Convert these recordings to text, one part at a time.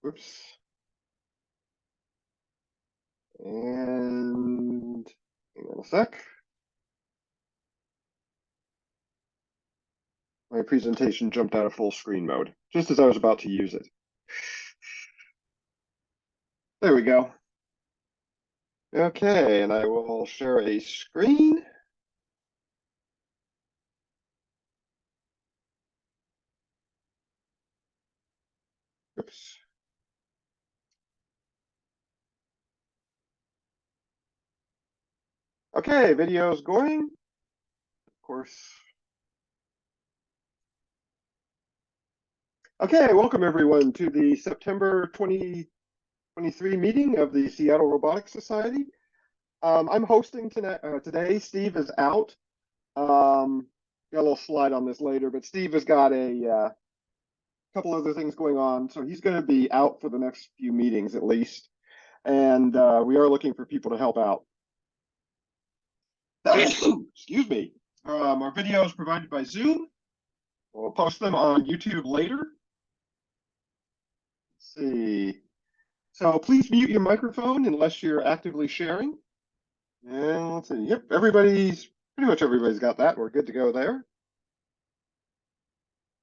Oops. And hang on a sec. My presentation jumped out of full screen mode just as I was about to use it. There we go. Okay, and I will share a screen. Oops. Okay, video's going. Of course. Okay, welcome everyone to the September 2023 meeting of the Seattle Robotics Society. I'm hosting today. Steve is out. Got a little slide on this later, but Steve has got a couple other things going on, so he's going to be out for the next few meetings at least. And we are looking for people to help out. Excuse me. Our video is provided by Zoom. We'll post them on YouTube later. Let's see. So please mute your microphone unless you're actively sharing. And let's see. Yep, pretty much everybody's got that. We're good to go there.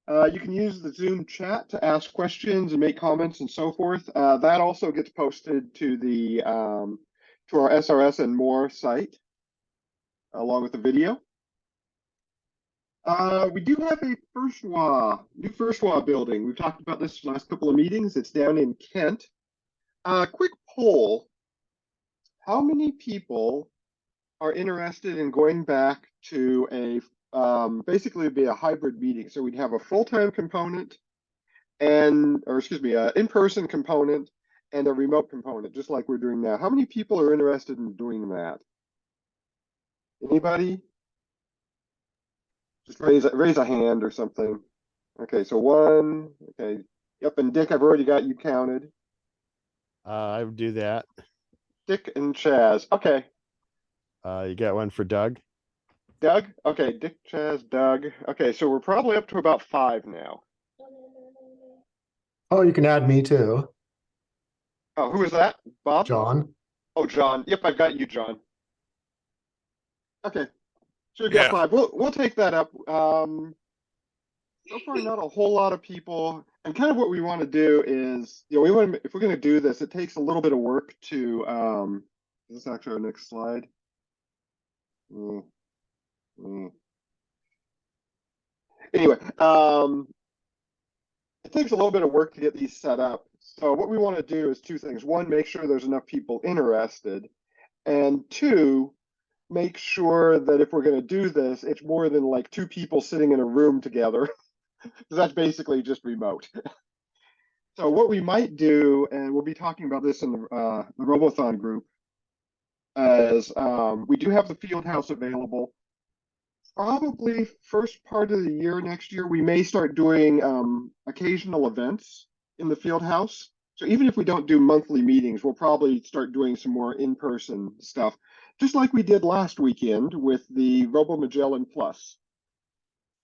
You can use the Zoom chat to ask questions and make comments and so forth. That also gets posted to the to our SRS and more site along with the video. We do have a new FirstWA building. We've talked about this last couple of meetings. It's down in Kent. Quick poll. How many people are interested in going back to a basically it'd be a hybrid meeting? So we'd have a full-time component an in-person component and a remote component, just like we're doing now. How many people are interested in doing that? Anybody? Just raise a hand or something. Okay, so one. Okay. Yep, and Dick, I've already got you counted. I would do that. Dick and Chaz. Okay. You got one for Doug? Doug? Okay, Dick, Chaz, Doug. Okay, so we're probably up to about 5 now. Oh, you can add me too. Oh, who is that? Bob? John. Oh, John. Yep, I've got you, John. Okay. So we've got 5. We'll take that up. So far, not a whole lot of people. And kind of what we want to do is, we want to, if we're going to do this, it takes a little bit of work to, is this actually our next slide? Anyway, it takes a little bit of work to get these set up. So what we want to do is 2 things. 1, make sure there's enough people interested. And 2, make sure that if we're going to do this, it's more than like 2 people sitting in a room together. Because that's basically just remote. So what we might do, and we'll be talking about this in the Robothon group, is we do have the field house available. Probably first part of the year next year, we may start doing occasional events in the field house. So even if we don't do monthly meetings, we'll probably start doing some more in-person stuff, just like we did last weekend with the Robo Magellan Plus.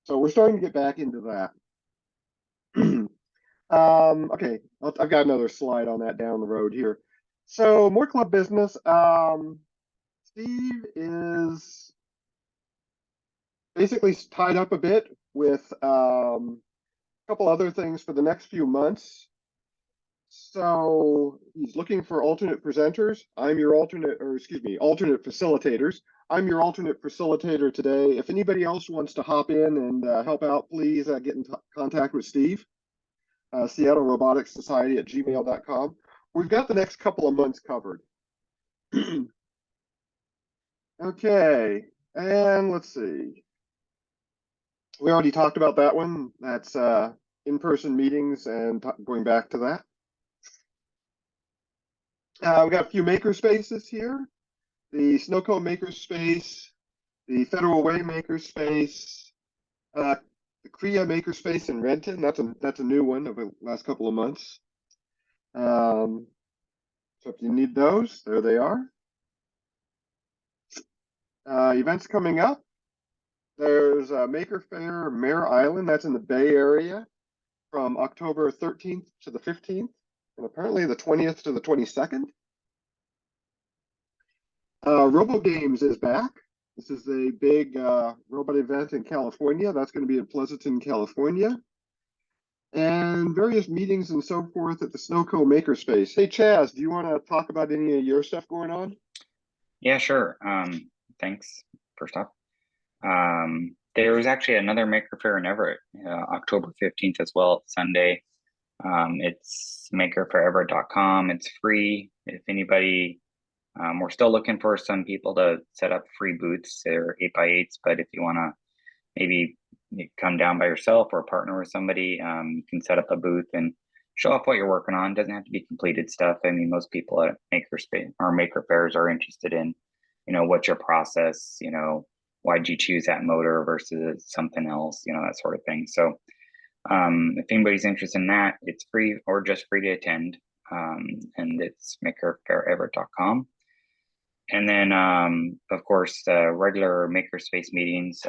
So we're starting to get back into that. Okay, I've got another slide on that down the road here. So more club business. Steve is basically tied up a bit with a couple other things for the next few months. So he's looking for alternate presenters. I'm your alternate facilitators. I'm your alternate facilitator today. If anybody else wants to hop in and help out, please get in contact with Steve. Seattle Robotics Society at gmail.com. We've got the next couple of months covered. Okay, and let's see. We already talked about that one. That's in-person meetings and going back to that. We've got a few makerspaces here. The Snowco Makerspace, the Federal Way Makerspace, the Kriya Makerspace in Renton. That's a new one of the last couple of months. So if you need those, there they are. Events coming up. There's a Maker Fair Mare Island. That's in the Bay Area from October 13th to the 15th. and apparently the 20th to the 22nd. Robo Games is back. This is a big robot event in California. That's going to be in Pleasanton, California. And various meetings and so forth at the Snowco Makerspace. Hey, Chaz, do you want to talk about any of your stuff going on? Yeah, sure. Thanks, first off. There was actually another Maker Faire in Everett, October 15th as well, Sunday. It's makerfaireverett.com. It's free. If anybody, we're still looking for some people to set up free booths. They're 8x8s, but if you want to maybe come down by yourself or partner with somebody, you can set up a booth and show off what you're working on. It doesn't have to be completed stuff. I mean, most people at Makerspace or Maker Fairs are interested in, what's your process, why'd you choose that motor versus something else, that sort of thing. So if anybody's interested in that, it's free or just free to attend. And it's makerfaireverett.com. And then, of course, the regular Makerspace meetings,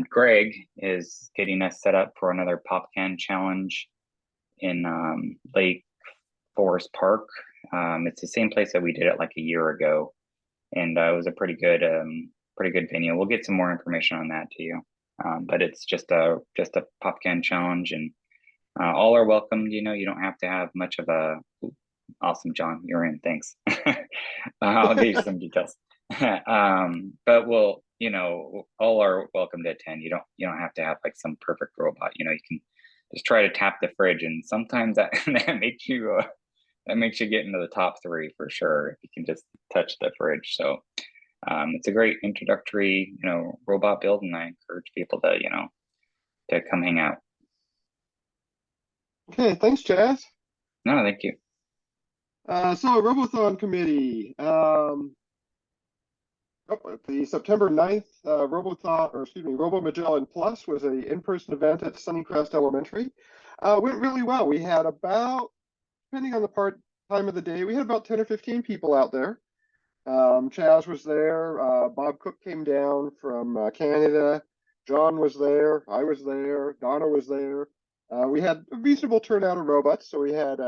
Greg is getting us set up for another pop can challenge in Lake Forest Park. It's the same place that we did it like a year ago, and it was a pretty good venue. We'll get some more information on that to you, but it's just a pop can challenge, and all are welcome. You don't have to have much of a. Awesome, John, you're in. Thanks. I'll give you some details. But we'll, all are welcome to attend. You don't have to have like some perfect robot. You can just try to tap the fridge, and sometimes that makes you get into the top 3 for sure if you can just touch the fridge. So it's a great introductory, robot build, and I encourage people to, to come hang out. Okay, thanks, Chaz. No, thank you. So Robothon committee. The September 9th Robothon, or excuse me, Robo Magellan Plus was an in-person event at Sunnycrest Elementary. Went really well. We had about, depending on the time of the day, we had about 10 or 15 people out there. Chaz was there. Bob Cook came down from Canada. John was there. I was there. Donna was there. We had a reasonable turnout of robots, so we had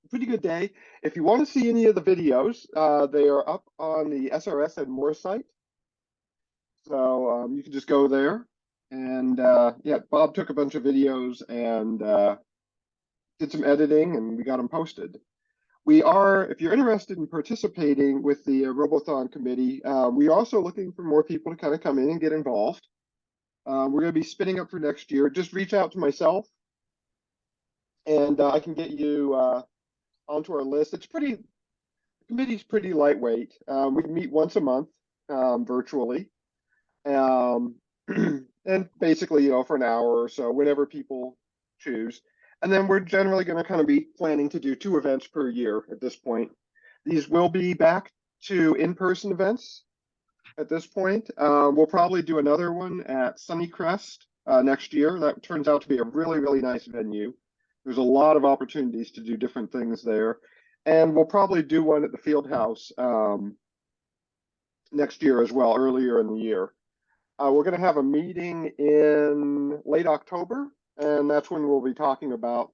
pretty good day. If you want to see any of the videos, they are up on the SRS and More site. So you can just go there. And yeah, Bob took a bunch of videos and did some editing, and we got them posted. We are, if you're interested in participating with the Robothon committee, we're also looking for more people to kind of come in and get involved. We're going to be spinning up for next year. Just reach out to myself, and I can get you onto our list. The committee's pretty lightweight. We meet once a month virtually, and basically, for an hour or so, whenever people choose. And then we're generally going to kind of be planning to do 2 events per year at this point. These will be back to in-person events at this point. We'll probably do another one at Sunnycrest next year. That turns out to be a really, really nice venue. There's a lot of opportunities to do different things there. And we'll probably do one at the field house next year as well, earlier in the year. We're going to have a meeting in late October, and that's when we'll be talking about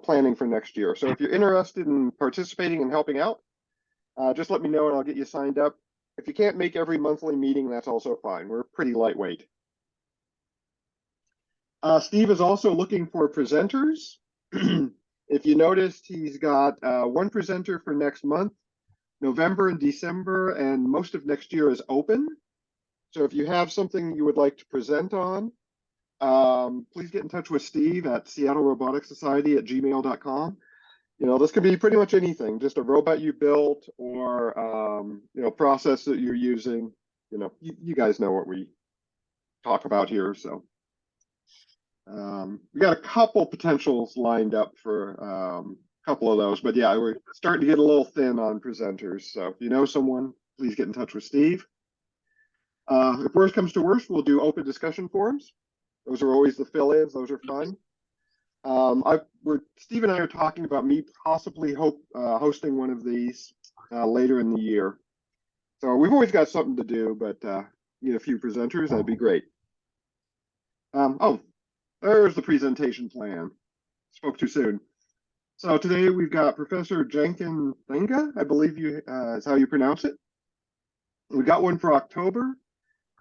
planning for next year. So if you're interested in participating and helping out, just let me know and I'll get you signed up. If you can't make every monthly meeting, that's also fine. We're pretty lightweight. Steve is also looking for presenters. If you noticed, he's got 1 presenter for next month. November and December and most of next year is open. So if you have something you would like to present on, please get in touch with Steve at seattleroboticsociety@gmail.com. This could be pretty much anything, just a robot you built or, process that you're using. You guys know what we talk about here. So we got a couple potentials lined up for a couple of those, but yeah, we're starting to get a little thin on presenters. So if you know someone, please get in touch with Steve. If worst comes to worst, we'll do open discussion forums. Those are always the fill-ins. Those are fun. Steve and I are talking about me possibly hosting one of these later in the year. So we've always got something to do, but need a few presenters. That'd be great. Oh, there's the presentation plan. spoke too soon. So today we've got Professor Jekan Thanga, I believe you is how you pronounce it. We got one for October,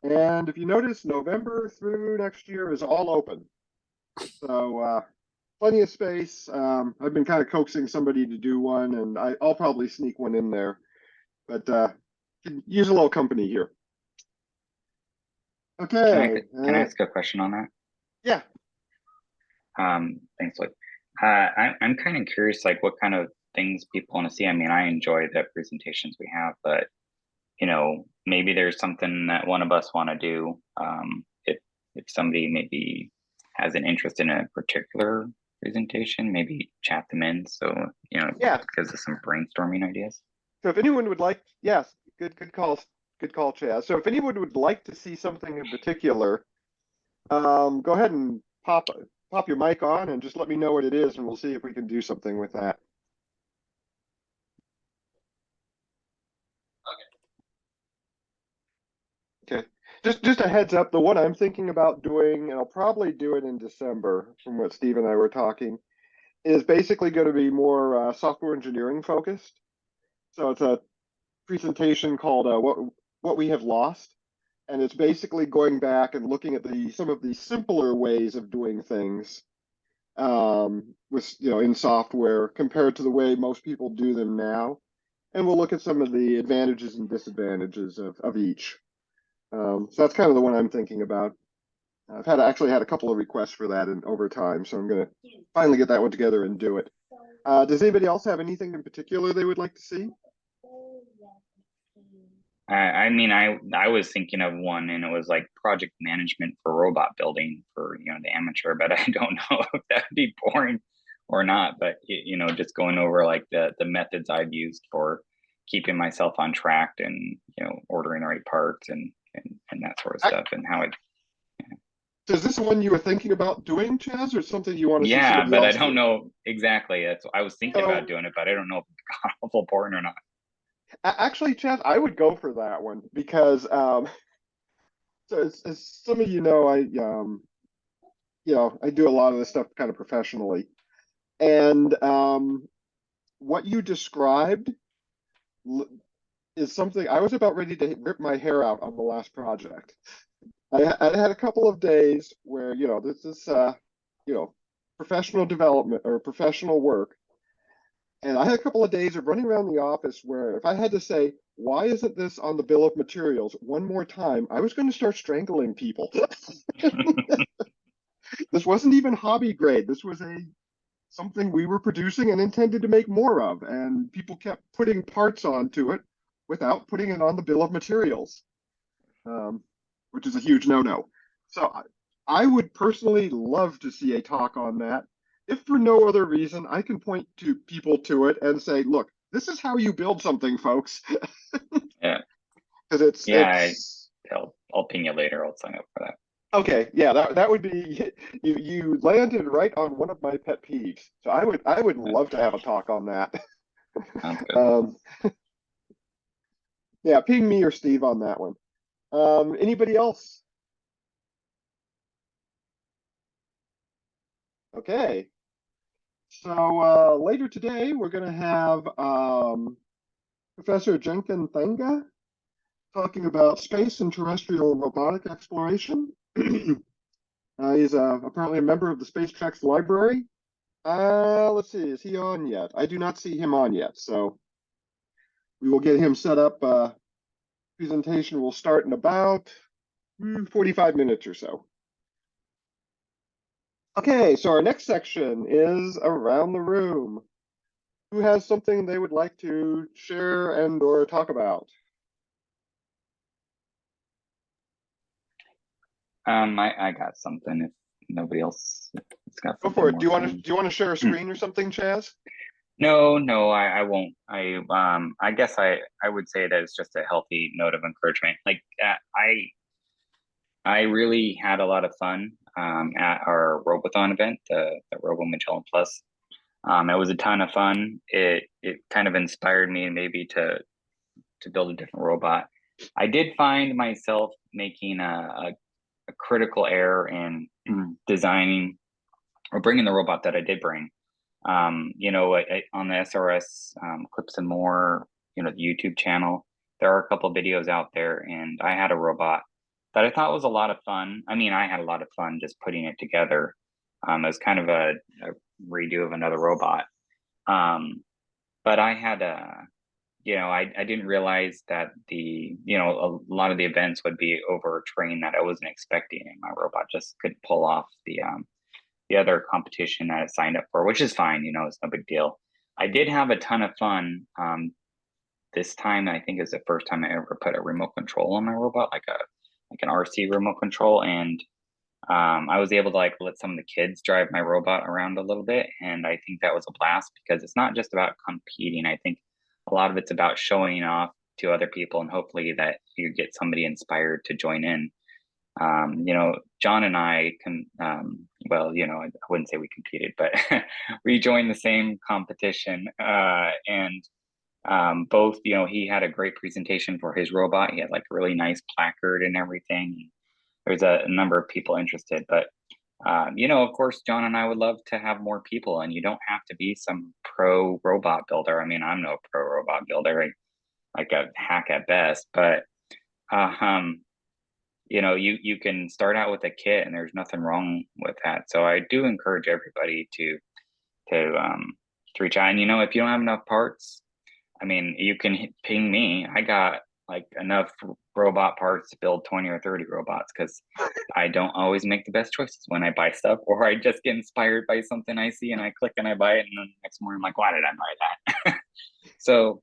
and if you notice, November through next year is all open. So plenty of space. I've been kind of coaxing somebody to do one, and I'll probably sneak one in there, but can use a little company here. Okay. Can I ask a question on that? Yeah. Thanks, Lloyd. I'm kind of curious, like what kind of things people want to see. I mean, I enjoy the presentations we have, but you know, maybe there's something that one of us want to do. If somebody maybe has an interest in a particular presentation, maybe chat them in. So, you know, Yeah. it gives us some brainstorming ideas. So if anyone would like, yes, good call, Chaz. So if anyone would like to see something in particular, go ahead and pop your mic on and just let me know what it is, and we'll see if we can do something with that. Okay. Just a heads up, the one I'm thinking about doing, and I'll probably do it in December, from what Steve and I were talking, is basically going to be more software engineering focused. So it's a presentation called "What We Have Lost," and it's basically going back and looking at some of the simpler ways of doing things with in software compared to the way most people do them now, and we'll look at some of the advantages and disadvantages of each. So that's kind of the one I'm thinking about. I've actually had a couple of requests for that over time, so I'm going to finally get that one together and do it. Does anybody else have anything in particular they would like to see? I mean, I was thinking of one, and it was like project management for robot building for, you know, the amateur, but I don't know if that'd be boring or not. But you know, just going over like the methods I've used for keeping myself on track, and you know, ordering the right parts and that sort of stuff, and how it. So is this one you were thinking about doing, Chaz, or something you want to see Yeah, somebody but I else don't do? know exactly. That's I was thinking about doing it, but I don't know if it's awful boring or not. Actually, Chaz, I would go for that one because so as some of you know, I do a lot of this stuff kind of professionally, and what you described is something I was about ready to rip my hair out on the last project. I had a couple of days where this is professional development or professional work. And I had a couple of days of running around the office where if I had to say, why isn't this on the bill of materials one more time, I was going to start strangling people. This wasn't even hobby grade. This was something we were producing and intended to make more of. And people kept putting parts onto it without putting it on the bill of materials, which is a huge no-no. So I would personally love to see a talk on that. If for no other reason, I can point to people to it and say, look, this is how you build something, folks. Yeah. Because I'll ping you later. I'll sign up for that. Okay, yeah, that would be you landed right on one of my pet peeves. So I would love to have a talk on that. Sounds good. Yeah, ping me or Steve on that one. Anybody else? Okay. So later today, we're going to have Professor Jekan Thanga talking about space and terrestrial robotic exploration. He's apparently a member of the Space Treks Library. Let's see, is he on yet? I do not see him on yet, so we will get him set up. Presentation will start in about 45 minutes or so. Okay, so our next section is around the room. Who has something they would like to share and or talk about? I got something. If nobody else has got Go something for it. more Do you fun. want to share a screen or something, Chaz? No, I won't. I guess I would say that it's just a healthy note of encouragement. Like I really had a lot of fun at our Robothon event, the Robo Magellan Plus. It was a ton of fun. It kind of inspired me maybe to build a different robot. I did find myself making a critical error in designing or bringing the robot that I did bring. You know, on the SRS Clips and More, you know, the YouTube channel, there are a couple of videos out there, and I had a robot that I thought was a lot of fun. I mean, I had a lot of fun just putting it together. It was kind of a redo of another robot. But I had you know, I didn't realize that you know, a lot of the events would be over terrain that I wasn't expecting, and my robot just couldn't pull off the other competition that I signed up for, which is fine, you know, it's no big deal. I did have a ton of fun. This time, I think is the first time I ever put a remote control on my robot, like an RC remote control, and I was able to like let some of the kids drive my robot around a little bit, and I think that was a blast because it's not just about competing. I think a lot of it's about showing off to other people, and hopefully that you get somebody inspired to join in. You know, John and I can, well, you know, I wouldn't say we competed, but we joined the same competition, and both, you know, he had a great presentation for his robot. He had like a really nice placard and everything. There's a number of people interested, but you know, of course, John and I would love to have more people, and you don't have to be some pro robot builder. I mean, I'm no pro robot builder, like a hack at best, but you know, you can start out with a kit, and there's nothing wrong with that. So I do encourage everybody to reach out. And you know, if you don't have enough parts, I mean, you can ping me. I got like enough robot parts to build 20 or 30 robots, because I don't always make the best choices when I buy stuff, or I just get inspired by something I see and I click and I buy it, and then the next morning I'm like, why did I buy that? So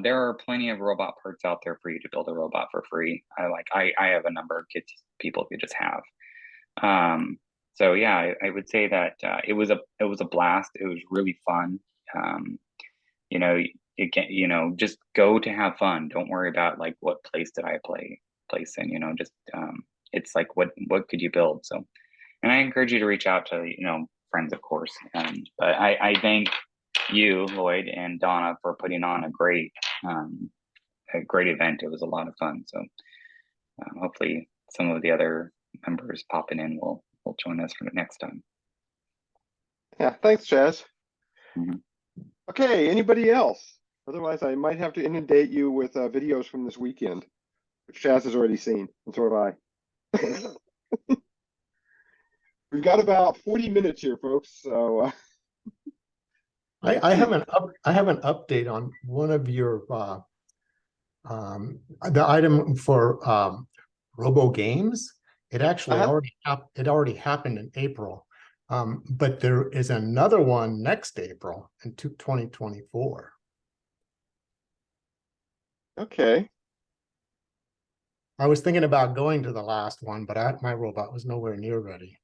there are plenty of robot parts out there for you to build a robot for free. I have a number of kits people could just have. So yeah, I would say that it was a blast. It was really fun. You know, you can, you know, just go to have fun. Don't worry about like what place did I place in. You know, just it's like what could you build? So, and I encourage you to reach out to, you know, friends, of course. But I thank you, Lloyd and Donna, for putting on a great event. It was a lot of fun. So hopefully some of the other members popping in will join us for the next time. Yeah, thanks, Chaz. Mm-hmm. Okay, anybody else? Otherwise, I might have to inundate you with videos from this weekend, which Chaz has already seen, and so have I. We've got about 40 minutes here, folks. So I have an update on one of your the item for Robo Games. It actually already happened in April, but there is another one next April in 2024. okay. I was thinking about going to the last one, but my robot was nowhere near ready.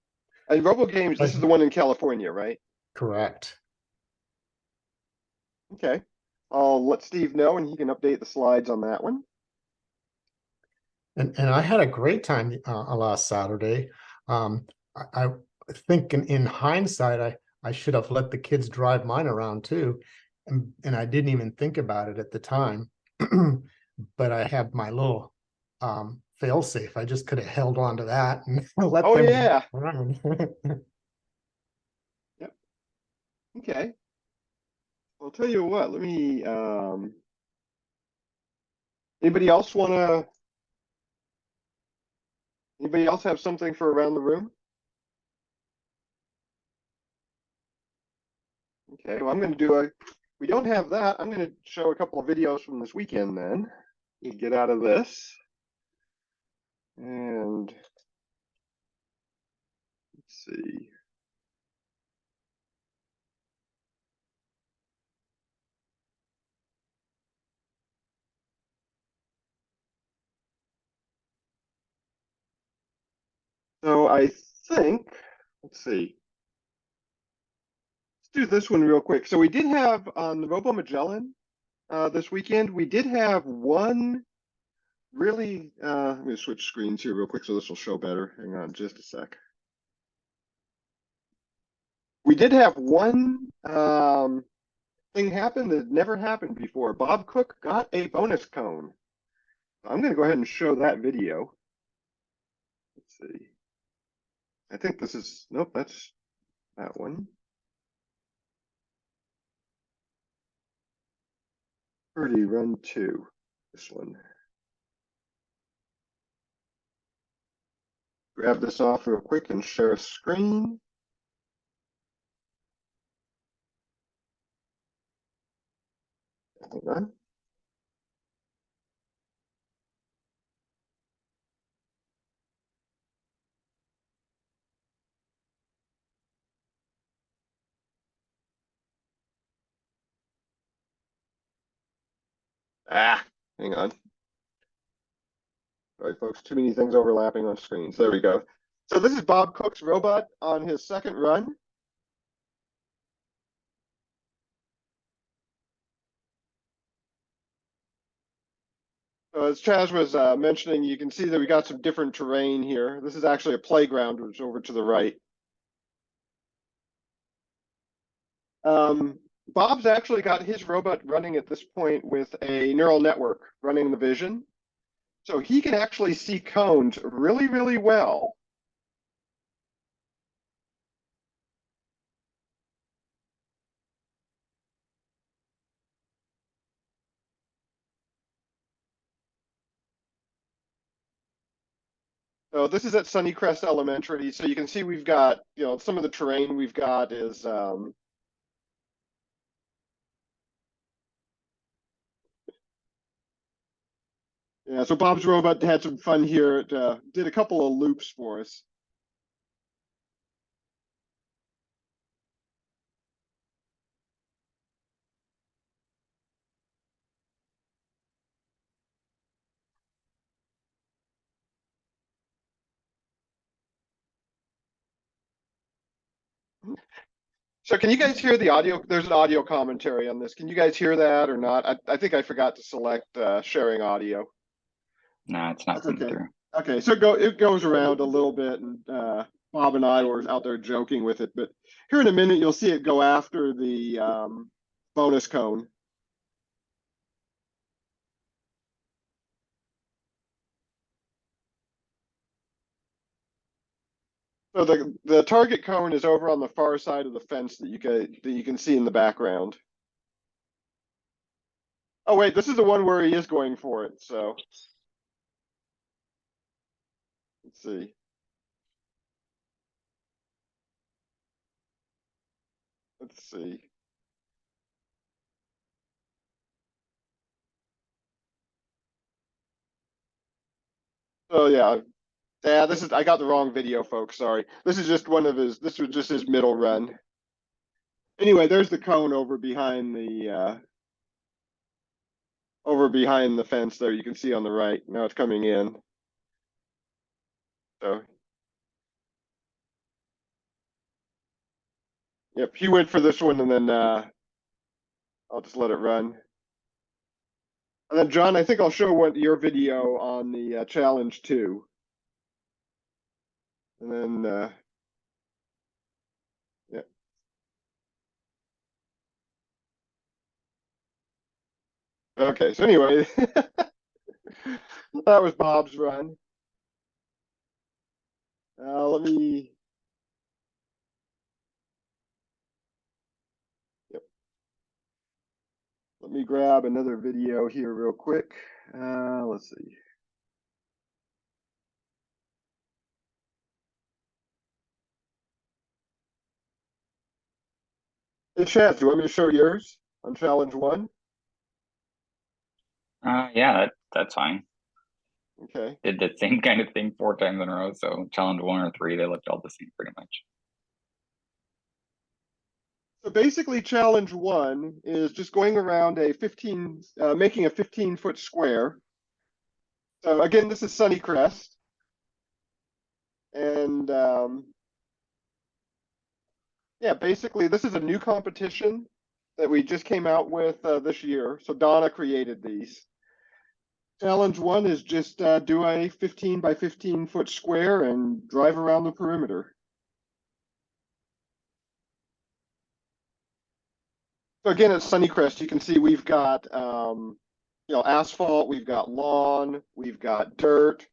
And Robo Games, this is the one in California, right? Correct. Okay. I'll let Steve know, and he can update the slides on that one. And I had a great time last Saturday. I think in hindsight, I should have let the kids drive mine around too, and I didn't even think about it at the time. But I have my little fail safe. I just could have held on to that and let them run. Yep. Okay. I'll tell you what. Let me. Anybody else Anybody else have something for around the room? Okay. Well, I'm going to do we don't have that. I'm going to show a couple of videos from this weekend. Then you get out of this. And let's see. So I think, let's see. Let's do this one real quick. So we did have on the Robo Magellan this weekend, we did have one really, I'm going to switch screens here real quick so this will show better. Hang on just a sec. We did have one thing happen that never happened before. Bob Cook got a bonus cone. I'm going to go ahead and show that video. Let's see. I think this is, nope, that's that one. Birdie run 2, this one. Grab this off real quick and share a screen. Hang on. Hang on. Sorry, folks, too many things overlapping on screens. There we go. So this is Bob Cook's robot on his second run. So as Chaz was mentioning, you can see that we got some different terrain here. This is actually a playground, which is over to the right. Bob's actually got his robot running at this point with a neural network running the vision. So he can actually see cones really, really well. So this is at Sunnycrest Elementary. So you can see we've got, some of the terrain we've got is yeah, so Bob's robot had some fun here. It did a couple of loops for us. So can you guys hear the audio? There's an audio commentary on this. Can you guys hear that or not? I think I forgot to select sharing audio. No, it's not That's coming okay. through. Okay, so it goes around a little bit, and Bob and I were out there joking with it. But here in a minute, you'll see it go after the bonus cone. So the target cone is over on the far side of the fence that you can see in the background. Oh wait, this is the one where he is going for it. So let's see. Let's see. Oh yeah, this is I got the wrong video, folks. Sorry. This is just one of his. This was just his middle run. Anyway, there's the cone over behind the fence there. You can see on the right. Now it's coming in. So, yep, he went for this one, and then I'll just let it run. And then John, I think I'll show what your video on the challenge too. And then yeah. Okay, so anyway, that was Bob's run. Let me. Yep. Let me grab another video here real quick. Let's see. Hey, Chad, do you want me to show yours on challenge 1? Yeah, that's fine. Okay. Did the same kind of thing 4 times in a row. So challenge 1 or 3, they looked all the same pretty much. So basically, challenge 1 is just going around making a 15-foot square. So again, this is Sunnycrest. And yeah, basically, this is a new competition that we just came out with this year. So Donna created these. Challenge 1 is just do a 15 by 15 foot square and drive around the perimeter. So again, at Sunnycrest, you can see we've got asphalt, we've got lawn, we've got dirt,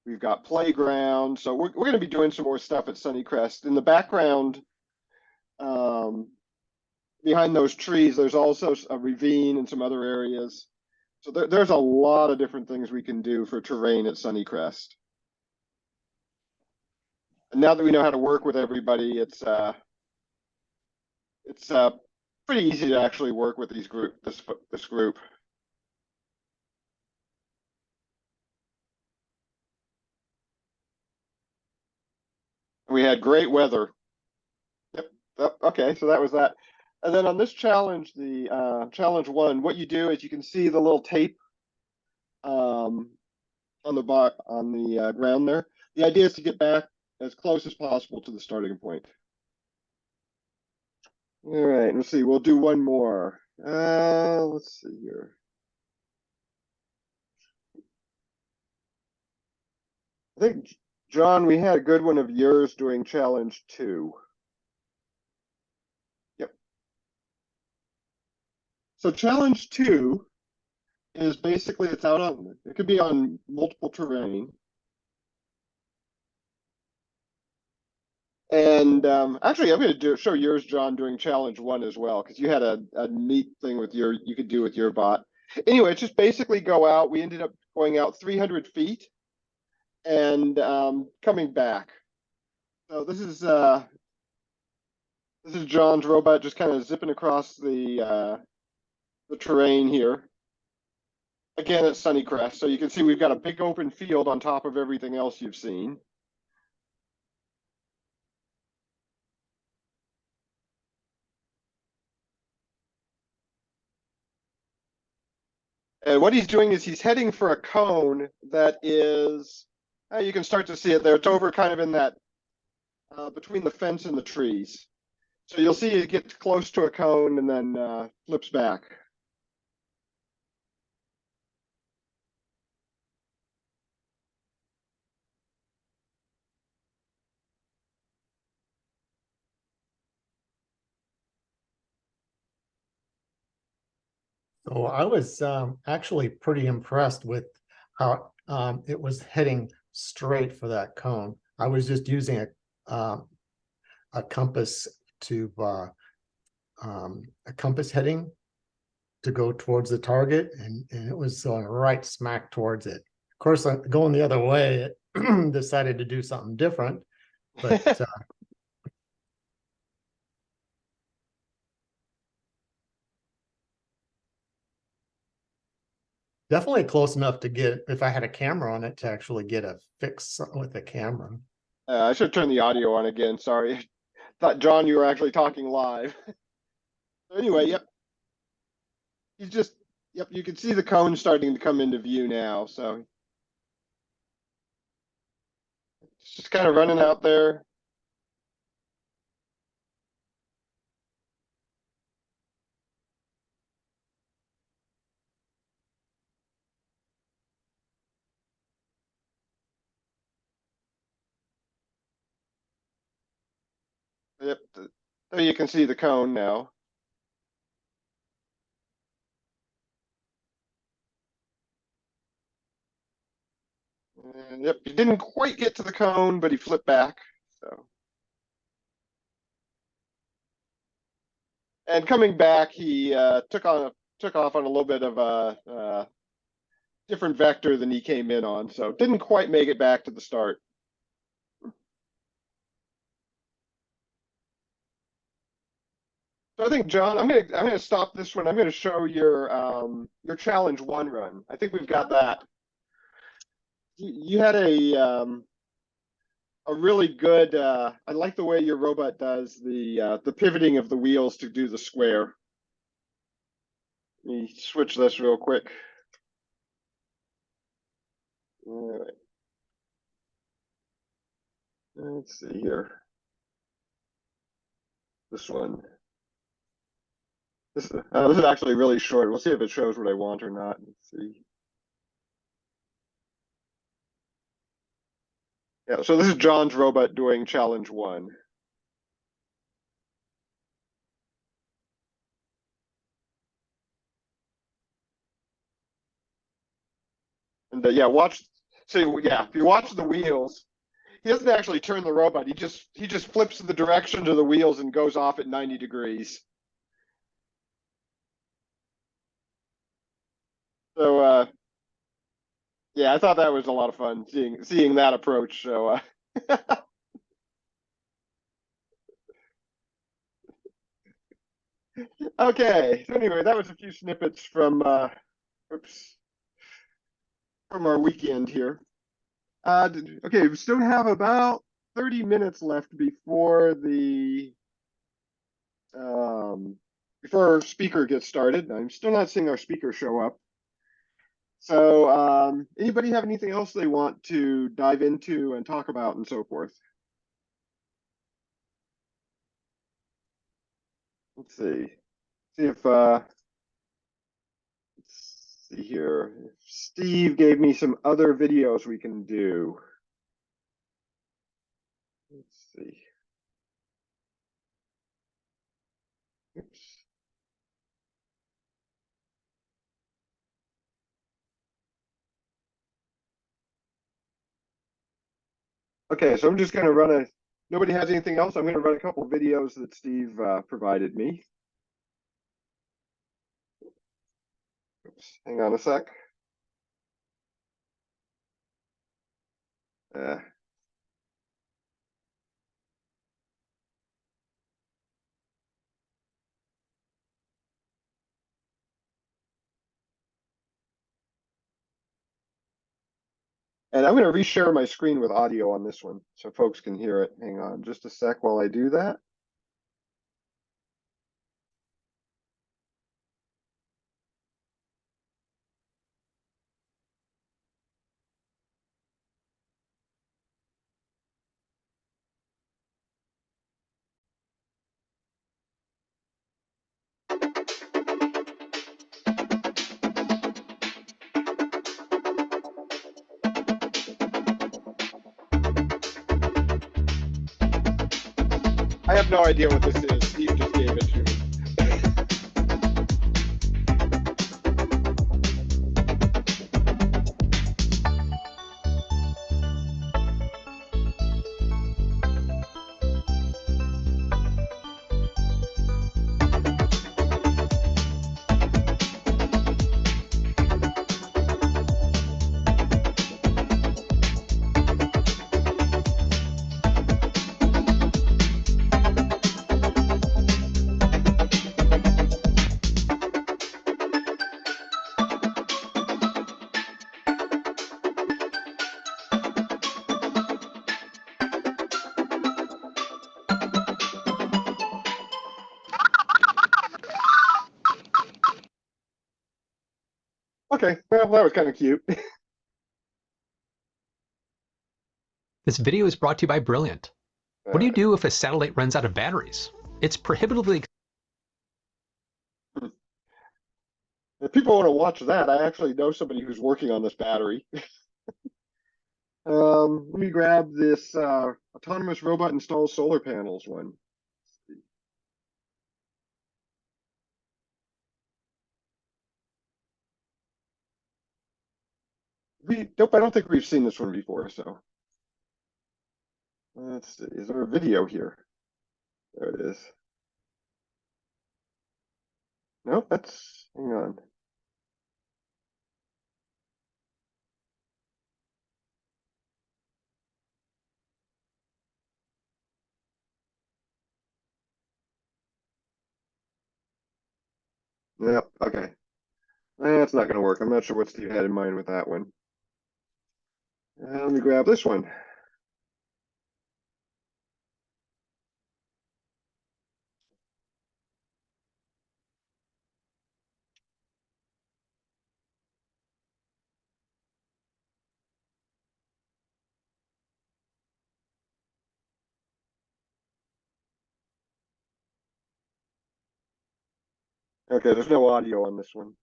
we've got playground. So we're going to be doing some more stuff at Sunnycrest. In the background, Behind those trees, there's also a ravine and some other areas. So there's a lot of different things we can do for terrain at Sunnycrest. And now that we know how to work with everybody, it's pretty easy to actually work with this group. We had great weather. Yep. Okay, so that was that. And then on this challenge, the challenge one, what you do is you can see the little tape on the ground there. The idea is to get back as close as possible to the starting point. All right, let's see. We'll do one more. Let's see here. I think, John, we had a good one of yours doing challenge 2. Yep. So challenge 2 is basically it's out on, it could be on multiple terrain. And actually, I'm going to show yours, John, doing challenge 1 as well, because you had a neat thing with you could do with your bot. Anyway, it's just basically go out. We ended up going out 300 feet and coming back. So this is John's robot just kind of zipping across the terrain here. Again, it's Sunnycrest, so you can see we've got a big open field on top of everything else you've seen. And what he's doing is he's heading for a cone that is, you can start to see it there. It's over kind of in that, between the fence and the trees. So you'll see it get close to a cone and then flips back. So I was actually pretty impressed with how it was heading straight for that cone. I was just using a compass to a compass heading to go towards the target, and it was going right smack towards it. Of course, going the other way, it decided to do something different, but definitely close enough to get, if I had a camera on it, to actually get a fix with the camera. I should turn the audio on again. Sorry. Thought, John, you were actually talking live. Anyway, yep. He's just, yep, you can see the cone starting to come into view now. So it's just kind of running out there. Yep, there you can see the cone now. And yep, he didn't quite get to the cone, but he flipped back. So, and coming back, he took off on a little bit of a different vector than he came in on. So didn't quite make it back to the start. So I think, John, I'm gonna stop this one. I'm gonna show your challenge 1 run. I think we've got that. You had a really good. I like the way your robot does the pivoting of the wheels to do the square. Let me switch this real quick. All right. Let's see here. This one. This is actually really short. We'll see if it shows what I want or not. Let's see. Yeah, so this is John's robot doing challenge 1. And yeah, watch. So yeah, if you watch the wheels, he doesn't actually turn the robot. He just flips the direction of the wheels and goes off at 90 degrees. So yeah, I thought that was a lot of fun seeing that approach. So okay. So anyway, that was a few snippets from oops, from our weekend here. Okay, we still have about 30 minutes left before our speaker gets started. I'm still not seeing our speaker show up. So anybody have anything else they want to dive into and talk about and so forth? Let's see. See if let's see here. If Steve gave me some other videos we can do. Let's see. Oops. Okay, so I'm just gonna nobody has anything else? I'm gonna run a couple of videos that Steve provided me. Oops, hang on a sec. Uh, and I'm gonna reshare my screen with audio on this one so folks can hear it. Hang on just a sec while I do that. I have no idea what this is. Steve just gave it to me. Okay, well, that was kind of cute. This video is brought to you by Brilliant. What do you do if a satellite runs out of batteries? It's prohibitively If people want to watch that, I actually know somebody who's working on this battery. Let me grab this autonomous robot installs solar panels one. Nope, I don't think we've seen this one before, so. Let's see, is there a video here? There it is. Nope, hang on. Yep, okay. That's not gonna work. I'm not sure what Steve had in mind with that one. Let me grab this one. Okay, there's no audio on this one.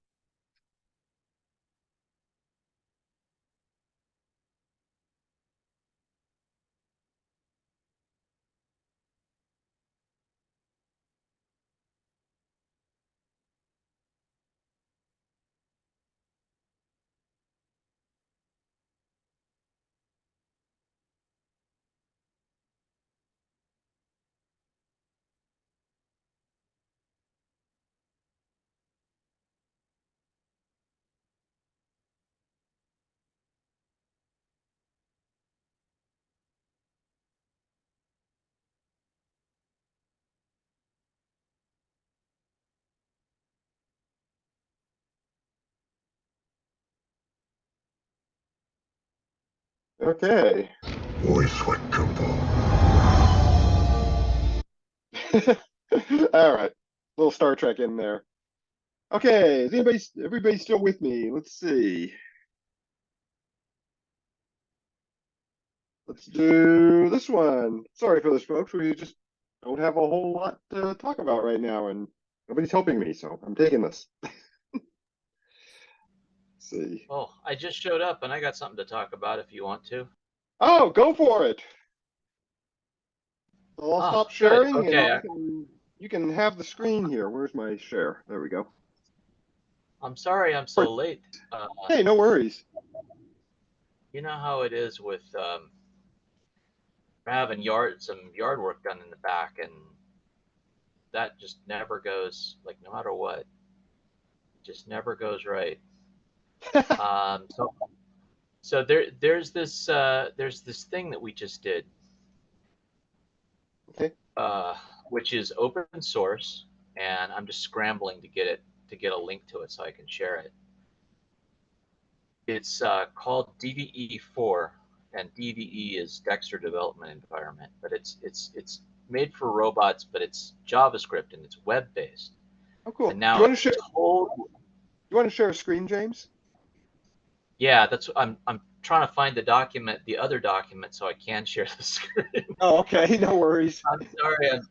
Okay. Voice what couple. All right. Little Star Trek in there. Okay, is everybody still with me? Let's see. Let's do this one. Sorry for this, folks. We just don't have a whole lot to talk about right now, and nobody's helping me, so I'm taking this. Let's see. Oh, I just showed up and I got something to talk about if you want to. Oh, go for it. So I'll Oh, stop good. sharing, Okay. and you can have the screen here. Where's my share? There we go. I'm sorry I'm so late. Hey, no worries. You know how it is with having some yard work done in the back, and that just never goes, like, no matter what, it just never goes right. So there's this thing that we just did, Okay. which is open source, and I'm just scrambling to get a link to it so I can share it. It's called DVE4, and DVE is Dexter Development Environment, but it's made for robots, but it's JavaScript and it's web based. Oh, cool. And now Do you want to share? told, You want to share a screen, James? yeah, that's I'm trying to find the other document, so I can share the screen. Oh, okay. No worries.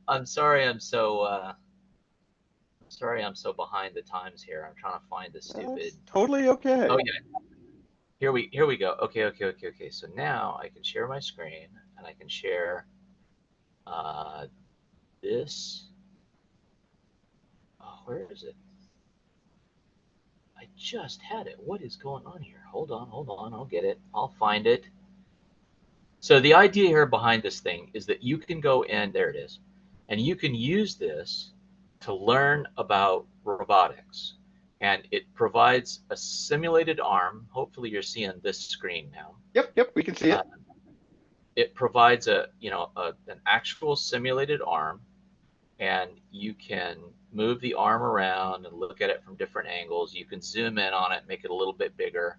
I'm sorry I'm so behind the times here. I'm trying to find the stupid. That's totally okay. Oh yeah. Here we go. Okay. So now I can share my screen and I can share this. Oh, where is it? I just had it. What is going on here? Hold on. I'll get it. I'll find it. So the idea here behind this thing is that you can go in, there it is, and you can use this to learn about robotics. And it provides a simulated arm. Hopefully you're seeing this screen now. Yep, we can see it. It provides an actual simulated arm, and you can move the arm around and look at it from different angles. You can zoom in on it, make it a little bit bigger.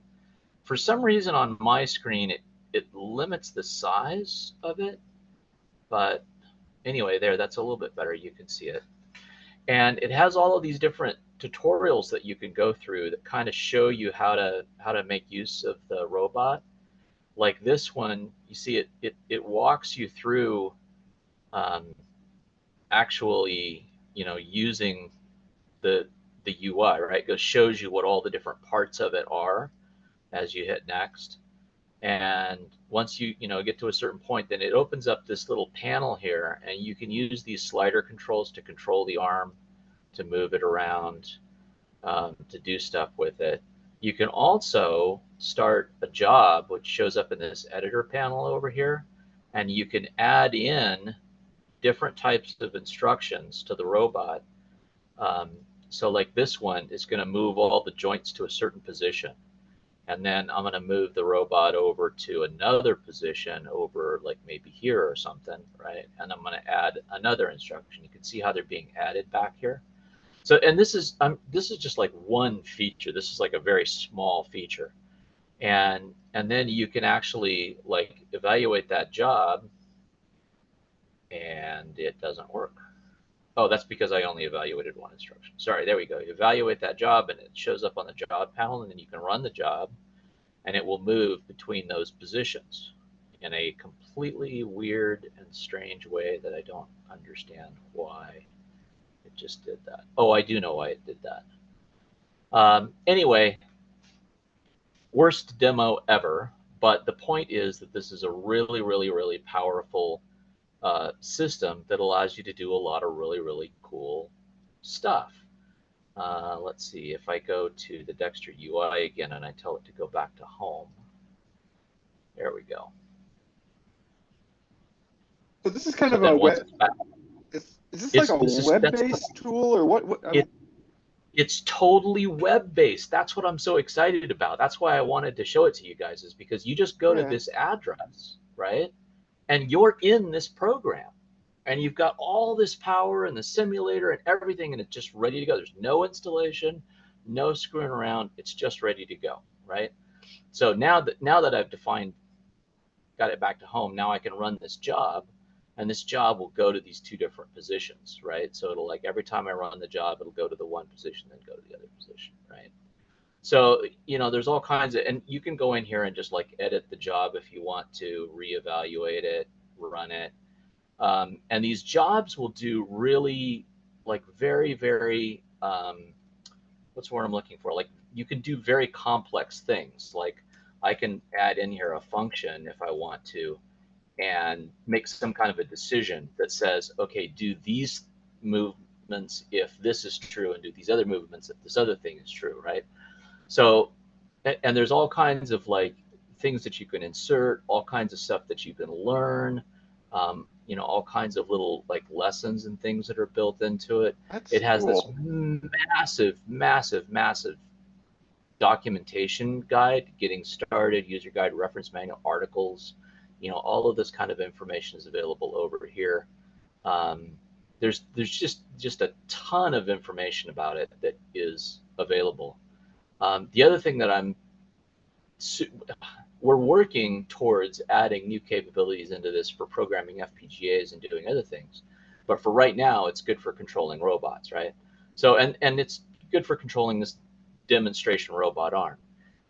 For some reason on my screen, it limits the size of it, but anyway, that's a little bit better. You can see it. And it has all of these different tutorials that you can go through that kind of show you how to make use of the robot. Like this one, you see it walks you through actually, using the UI, right? It shows you what all the different parts of it are as you hit next. And once you get to a certain point, then it opens up this little panel here, and you can use these slider controls to control the arm, to move it around, to do stuff with it. You can also start a job, which shows up in this editor panel over here, and you can add in different types of instructions to the robot. So like this one is going to move all the joints to a certain position. And then I'm going to move the robot over to another position over like maybe here or something, right? And I'm going to add another instruction. You can see how they're being added back here. So, and this is just like one feature. This is like a very small feature. And then you can actually like evaluate that job, and it doesn't work. Oh, that's because I only evaluated one instruction. Sorry, there we go. You evaluate that job, and it shows up on the job panel, and then you can run the job, and it will move between those positions in a completely weird and strange way that I don't understand why it just did that. Oh, I do know why it did that. Anyway, worst demo ever, but the point is that this is a really, really, really powerful system that allows you to do a lot of really, really cool stuff. Let's see, if I go to the Dexter UI again and I tell it to go back to home, there we go. So this is kind So of a web. Is this like a web-based tool, or what? It's totally web-based. That's what I'm so excited about. That's why I wanted to show it to you guys, is because you just go to this address, right? And you're in this program, and you've got all this power and the simulator and everything, and it's just ready to go. There's no installation, no screwing around. It's just ready to go, right? So now that I've defined got it back to home. Now I can run this job, and this job will go to these two different positions, right? So it'll, like, every time I run the job, it'll go to the one position, then go to the other position, right? So, there's all kinds of, and you can go in here and just like edit the job if you want to, reevaluate it, run it. And these jobs will do really, like, very, very, what's the word I'm looking for? Like, you can do very complex things. Like, I can add in here a function if I want to, and make some kind of a decision that says, okay, do these movements if this is true, and do these other movements if this other thing is true, right? So, and there's all kinds of, like, things that you can insert, all kinds of stuff that you can learn, all kinds of little, like, lessons and things that are built into it. That's It has this cool. massive, massive, massive documentation guide, getting started, user guide, reference manual, articles, all of this kind of information is available over here. There's just a ton of information about it that is available. The other thing that we're working towards adding new capabilities into this for programming FPGAs and doing other things. But for right now, it's good for controlling robots, right? So, and it's good for controlling this demonstration robot arm.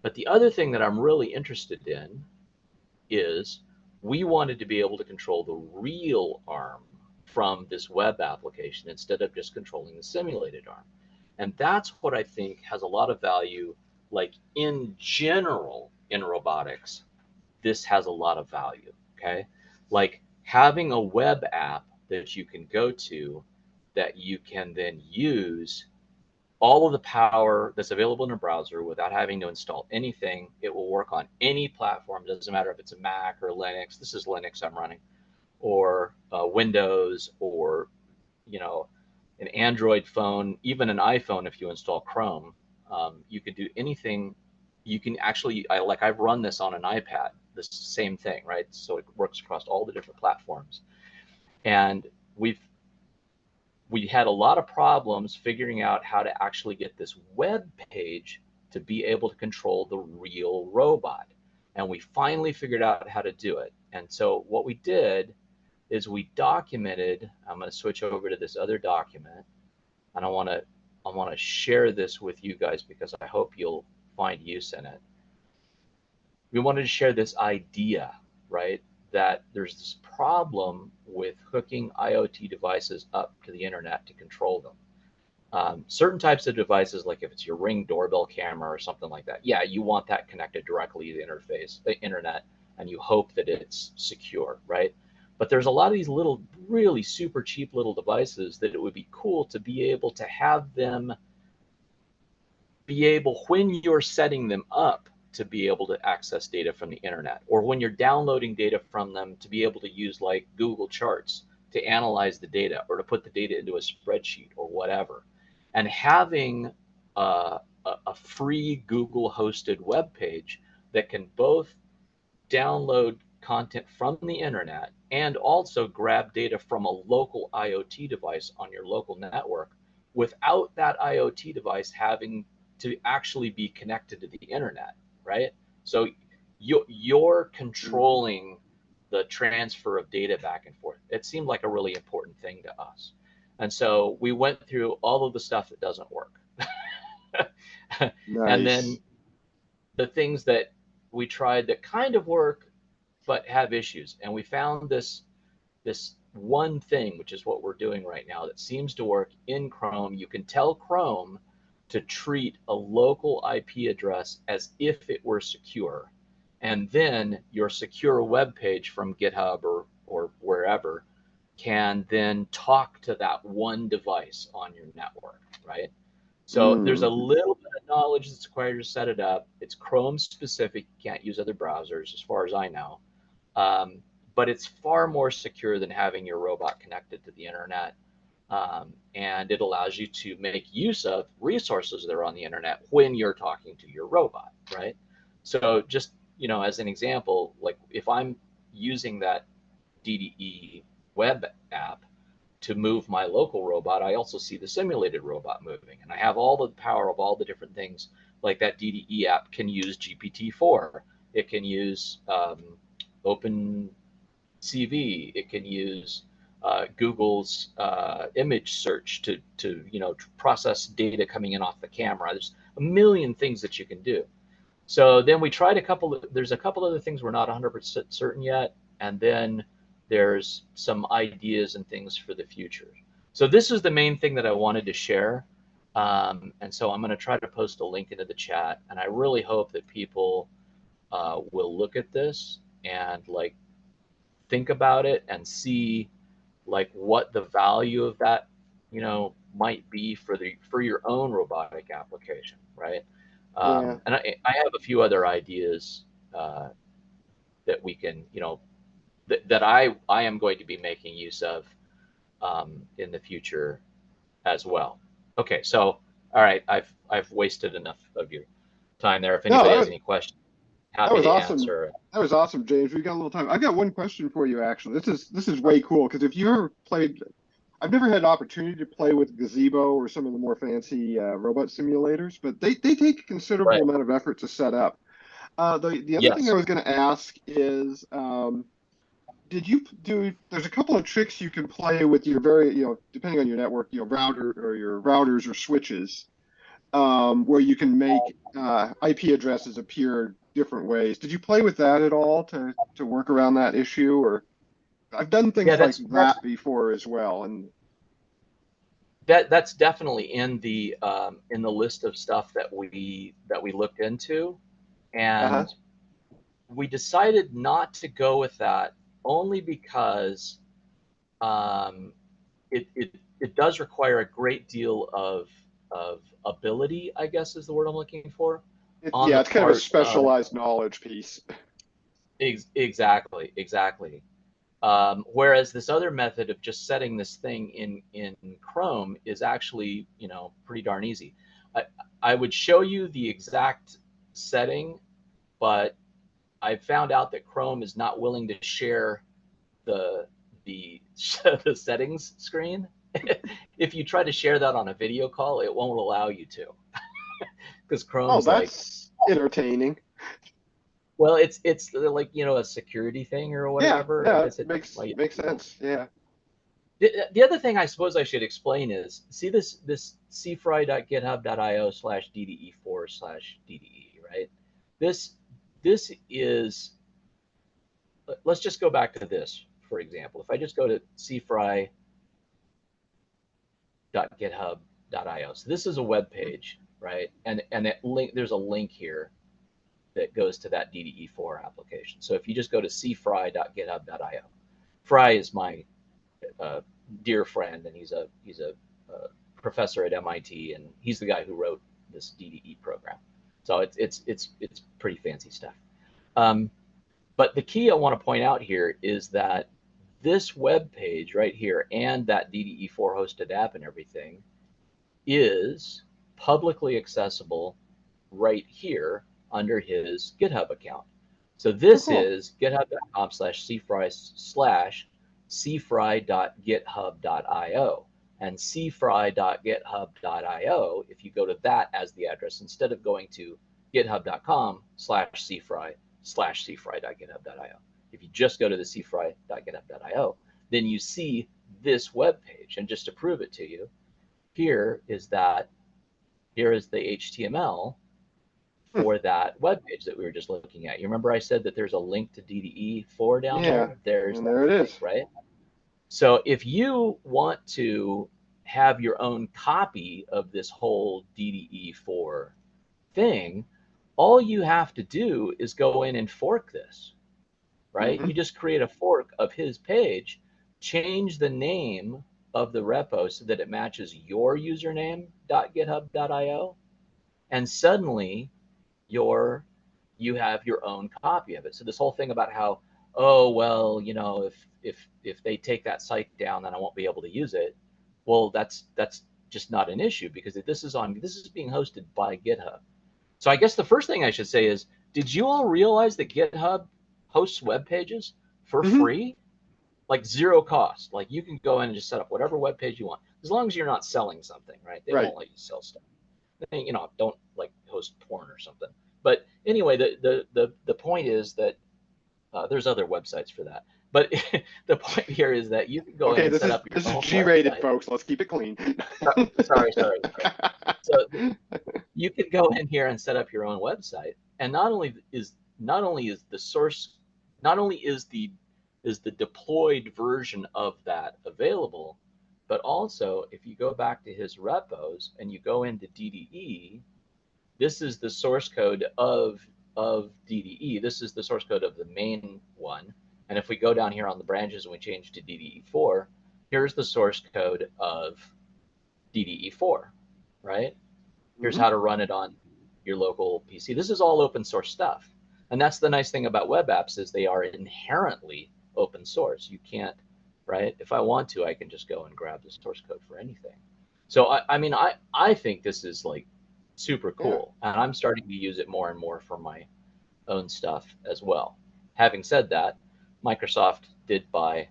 But the other thing that I'm really interested in is we wanted to be able to control the real arm from this web application instead of just controlling the simulated arm. And that's what I think has a lot of value. Like, in general, in robotics, this has a lot of value, okay? Like, having a web app that you can go to that you can then use all of the power that's available in a browser without having to install anything. It will work on any platform. It doesn't matter if it's a Mac or Linux. This is Linux I'm running, or Windows, or an Android phone, even an iPhone. If you install Chrome, you can do anything. You can actually, I've run this on an iPad, the same thing, right? So it works across all the different platforms. And we had a lot of problems figuring out how to actually get this web page to be able to control the real robot. And we finally figured out how to do it. And so what we did is we documented. I'm going to switch over to this other document, and I want to share this with you guys because I hope you'll find use in it. We wanted to share this idea, right, that there's this problem with hooking IoT devices up to the internet to control them. Certain types of devices, like if it's your Ring doorbell camera or something like that, yeah, you want that connected directly to the internet, and you hope that it's secure, right? But there's a lot of these little, really super cheap little devices that it would be cool to be able to have them be able, when you're setting them up, to be able to access data from the internet, or when you're downloading data from them, to be able to use, like, Google Charts to analyze the data, or to put the data into a spreadsheet or whatever. And having a free Google hosted web page that can both download content from the internet and also grab data from a local IoT device on your local network without that IoT device having to actually be connected to the internet, right? So you're controlling the transfer of data back and forth. It seemed like a really important thing to us. And so we went through all of the stuff that doesn't work. And then Nice. the things that we tried that kind of work but have issues. And we found this one thing, which is what we're doing right now, that seems to work in Chrome. You can tell Chrome to treat a local IP address as if it were secure. And then your secure web page from GitHub or wherever can then talk to that one device on your network, right? So there's a little bit of knowledge that's required to set it up. It's Chrome specific. You can't use other browsers, as far as I know. But it's far more secure than having your robot connected to the internet. And it allows you to make use of resources that are on the internet when you're talking to your robot, right? So just, as an example, like if I'm using that DDE web app to move my local robot, I also see the simulated robot moving, and I have all the power of all the different things. Like that DDE app can use GPT-4. It can use Open CV. It can use Google's image search to process data coming in off the camera. There's a million things that you can do. So then we tried there's a couple other things we're not 100% certain yet. And then there's some ideas and things for the future. So this is the main thing that I wanted to share. And so I'm going to try to post a link into the chat. And I really hope that people will look at this and like think about it and see like what the value of that, might be for your own robotic application, right? Yeah. And I have a few other ideas that we can, that I am going to be making use of in the future as well. Okay, so all right, I've wasted enough of your time there. If No, anybody has any questions, that happy was to awesome. answer. That was awesome, James. We got a little time. I've got one question for you, actually. This is way cool because if you ever played, I've never had an opportunity to play with Gazebo or some of the more fancy robot simulators, but they take a considerable Right. amount of effort to set up. The other thing Yes. I was going to ask is, did you do? There's a couple of tricks you can play with your depending on your network, router or your routers or switches, where you can make IP addresses appear different ways. Did you play with that at all to work around that issue? Or I've done things like that before as well, and that's definitely in the list of stuff that we looked into, and we decided not to go with that only because it does require a great deal of ability, I guess is the word I'm looking for. it's kind of a specialized knowledge piece. Exactly. Whereas this other method of just setting this thing in Chrome is actually, pretty darn easy. I would show you the exact setting, but I found out that Chrome is not willing to share the the settings screen. If you try to share that on a video call, it won't allow you to, because Chrome's that's entertaining. Well, it's like a security thing or whatever. Yeah, it makes sense. Yeah. The other thing I suppose I should explain is, see this cfry.github.io/DDE4/DDE, right? This is, let's just go back to this, for example. If I just go to cfry.github.io, so this is a web page, right? And there's a link here that goes to that DDE4 application. So if you just go to cfry.github.io, Fry is my dear friend, and he's a professor at MIT, and he's the guy who wrote this DDE program. So it's pretty fancy stuff. But the key I want to point out here is that this web page right here and that DDE4 hosted app and everything is publicly accessible right here under his GitHub account. So this is github.com/cfry/cfry.github.io. And cfry.github.io, if you go to that as the address, instead of going to github.com/cfry/cfry.github.io, if you just go to the cfry.github.io, then you see this web page. And just to prove it to you, here is the HTML for that web page that we were just looking at. You remember I said that there's a link to DDE4 down there? There it is, right? So if you want to have your own copy of this whole DDE4 thing, all you have to do is go in and fork this, right? You just create a fork of his page, change the name of the repo so that it matches your username.github.io, and suddenly you have your own copy of it. So this whole thing about how, oh well, if they take that site down, then I won't be able to use it. Well, that's just not an issue, because this is being hosted by GitHub. So I guess the first thing I should say is, did you all realize that GitHub hosts web pages for free? Like zero cost. Like you can go in and just set up whatever web page you want, as long as you're not selling something, right? They won't let you sell stuff. Don't like host porn or something. But anyway, the point is that There's other websites for that. But the point here is that you can go in Okay, and set up your this is own G-rated, website. folks. Let's keep it clean. Sorry. So you can go in here and set up your own website, and not only is the source, not only is the deployed version of that available, but also if you go back to his repos and you go into DDE, this is the source code of DDE. This is the source code of the main one. And if we go down here on the branches and we change to DDE4, here's the source code of DDE4, right? Here's how to run it on your local PC. This is all open source stuff. And that's the nice thing about web apps is they are inherently open source. You can't, right? If I want to, I can just go and grab the source code for anything. So I mean, I think this is like super cool. And I'm starting to use it more and more for my own stuff as well. Having said that, Microsoft did buy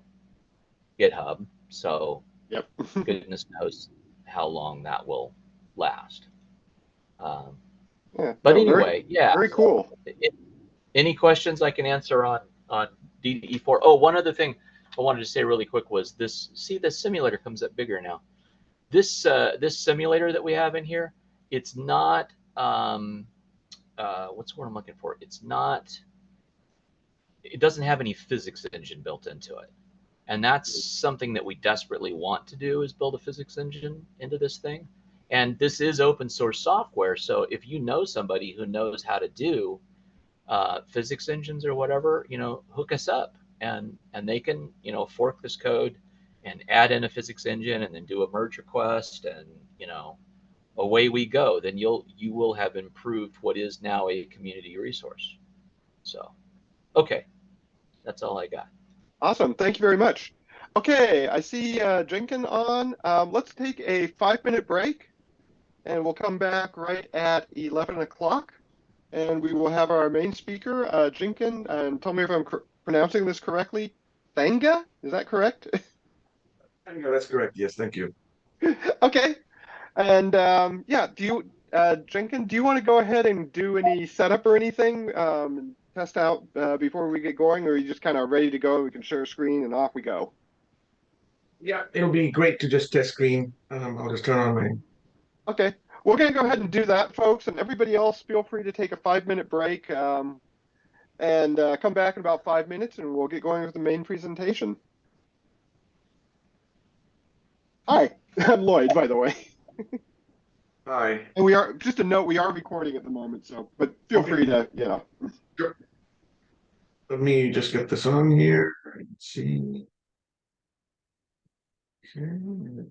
GitHub. So Yep. goodness knows how long that will last. Yeah, But no, anyway, yeah. very cool. Any questions I can answer on DDE4? Oh, one other thing I wanted to say really quick was this. See, the simulator comes up bigger now. This this simulator that we have in here, it's not what's the word I'm looking for? It's not. It doesn't have any physics engine built into it, and that's something that we desperately want to do is build a physics engine into this thing. And this is open source software, so if you know somebody who knows how to do physics engines or whatever, you know, hook us up and they can, you know, fork this code and add in a physics engine and then do a merge request and, you know, away we go. Then you will have improved what is now a community resource. So, okay, that's all I got. Awesome. Thank you very much. Okay, I see Jekan on. Let's take a 5-minute break and we'll come back right at 11 o'clock. And we will have our main speaker, Jekan, and tell me if I'm pronouncing this correctly. Thanga? Is that correct? Thanga, that's correct. Yes, thank you. Okay. And yeah, Jenkins, do you want to go ahead and do any setup or anything, test out before we get going, or are you just kind of ready to go? We can share a screen and off we go. Yeah, it'll be great to just test screen. I'll just turn on my. Okay, we're going to go ahead and do that, folks, and everybody else feel free to take a 5-minute break and come back in about 5 minutes, and we'll get going with the main presentation. Hi, I'm Lloyd, by the way. Hi. And we are, just a note, we are recording at the moment, so, but feel free to, you know. Sure. Let me just get this on here. Let's see. Okay.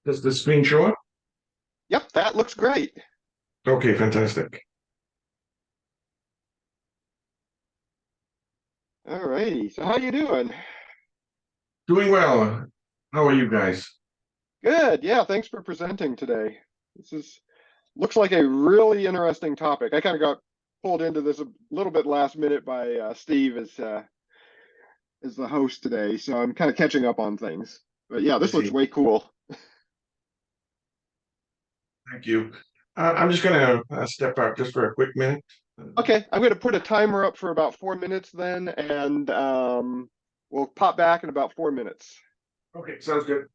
Does the screen show up? Yep, that looks great. Okay, fantastic. All righty, so how you doing? Doing well. How are you guys? Good, yeah, thanks for presenting today. Looks like a really interesting topic. I kind of got pulled into this a little bit last minute by Steve as the host today, so I'm kind of catching up on things. But yeah, this looks way cool. Thank you. I'm just gonna step out just for a quick minute. Okay, I'm going to put a timer up for about 4 minutes then, and we'll pop back in about 4 minutes. Okay, sounds good.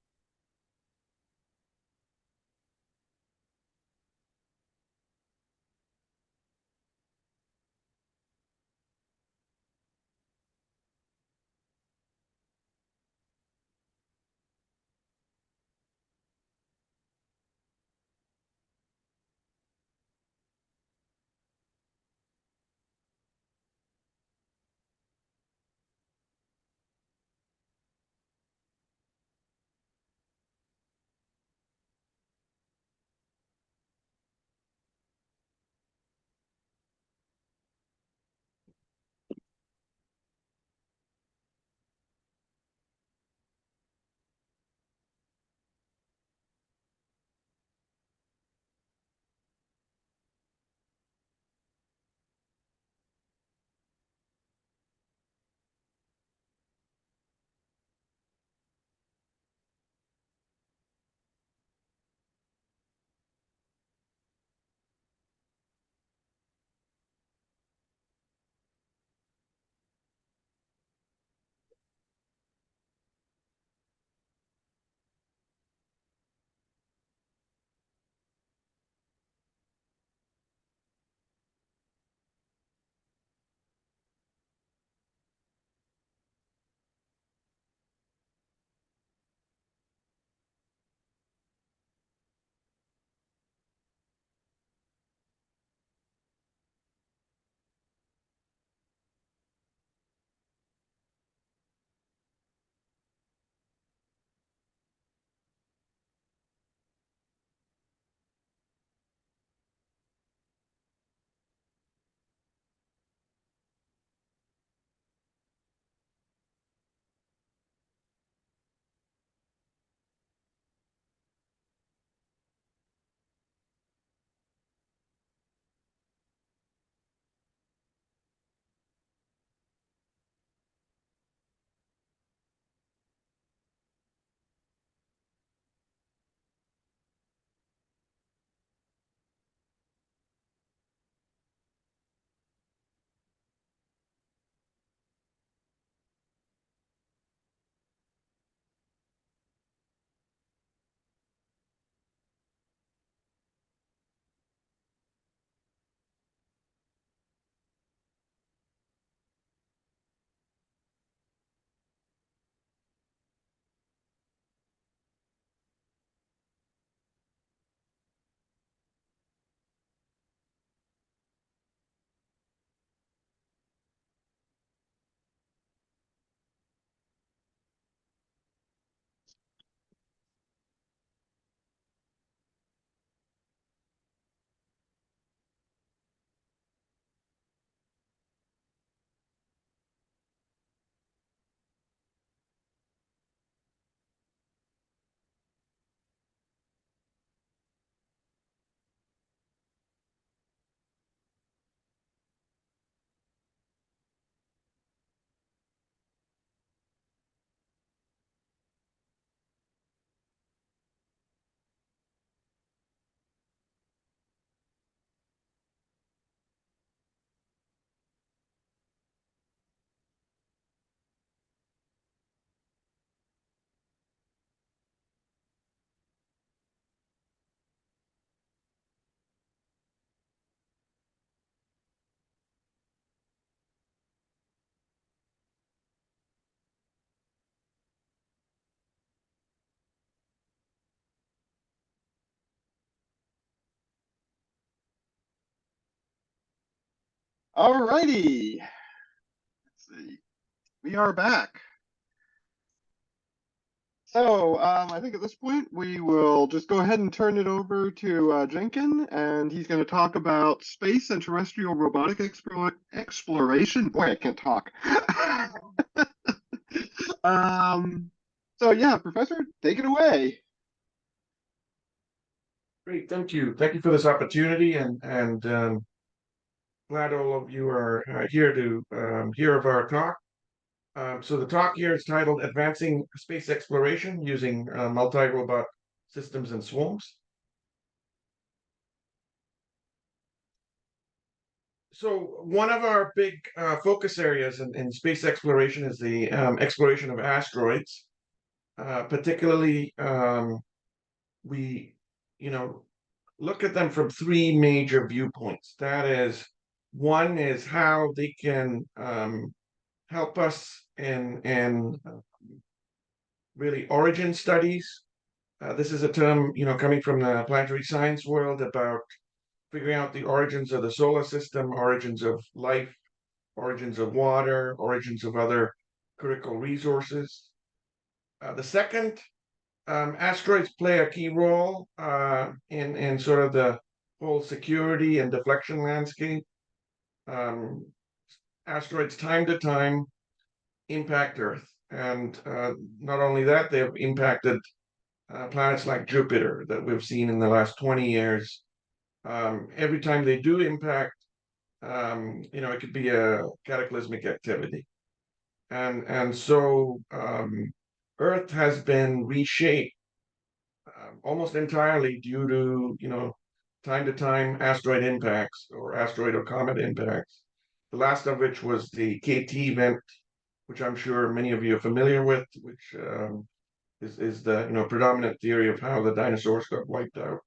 All righty. Let's see. We are back. So I think at this point we will just go ahead and turn it over to Jekan, and he's going to talk about space and terrestrial robotic exploration. Boy, I can't talk. So yeah, Professor, take it away. Great, thank you. Thank you for this opportunity, and glad all of you are here to hear of our talk. So the talk here is titled Advancing Space Exploration Using Multi-Robot Systems and Swarms. So one of our big focus areas in space exploration is the exploration of asteroids. Particularly, we, look at them from three major viewpoints. That is, one is how they can help us in really origin studies. This is a term, coming from the planetary science world about figuring out the origins of the solar system, origins of life, origins of water, origins of other critical resources. The second, asteroids play a key role in sort of the whole security and deflection landscape. Asteroids time to time impact Earth. And not only that, they have impacted planets like Jupiter that we've seen in the last 20 years. Every time they do impact, it could be a cataclysmic activity. And so Earth has been reshaped almost entirely due to, time to time asteroid impacts or asteroid or comet impacts. The last of which was the KT event, which I'm sure many of you are familiar with, which is the predominant theory of how the dinosaurs got wiped out.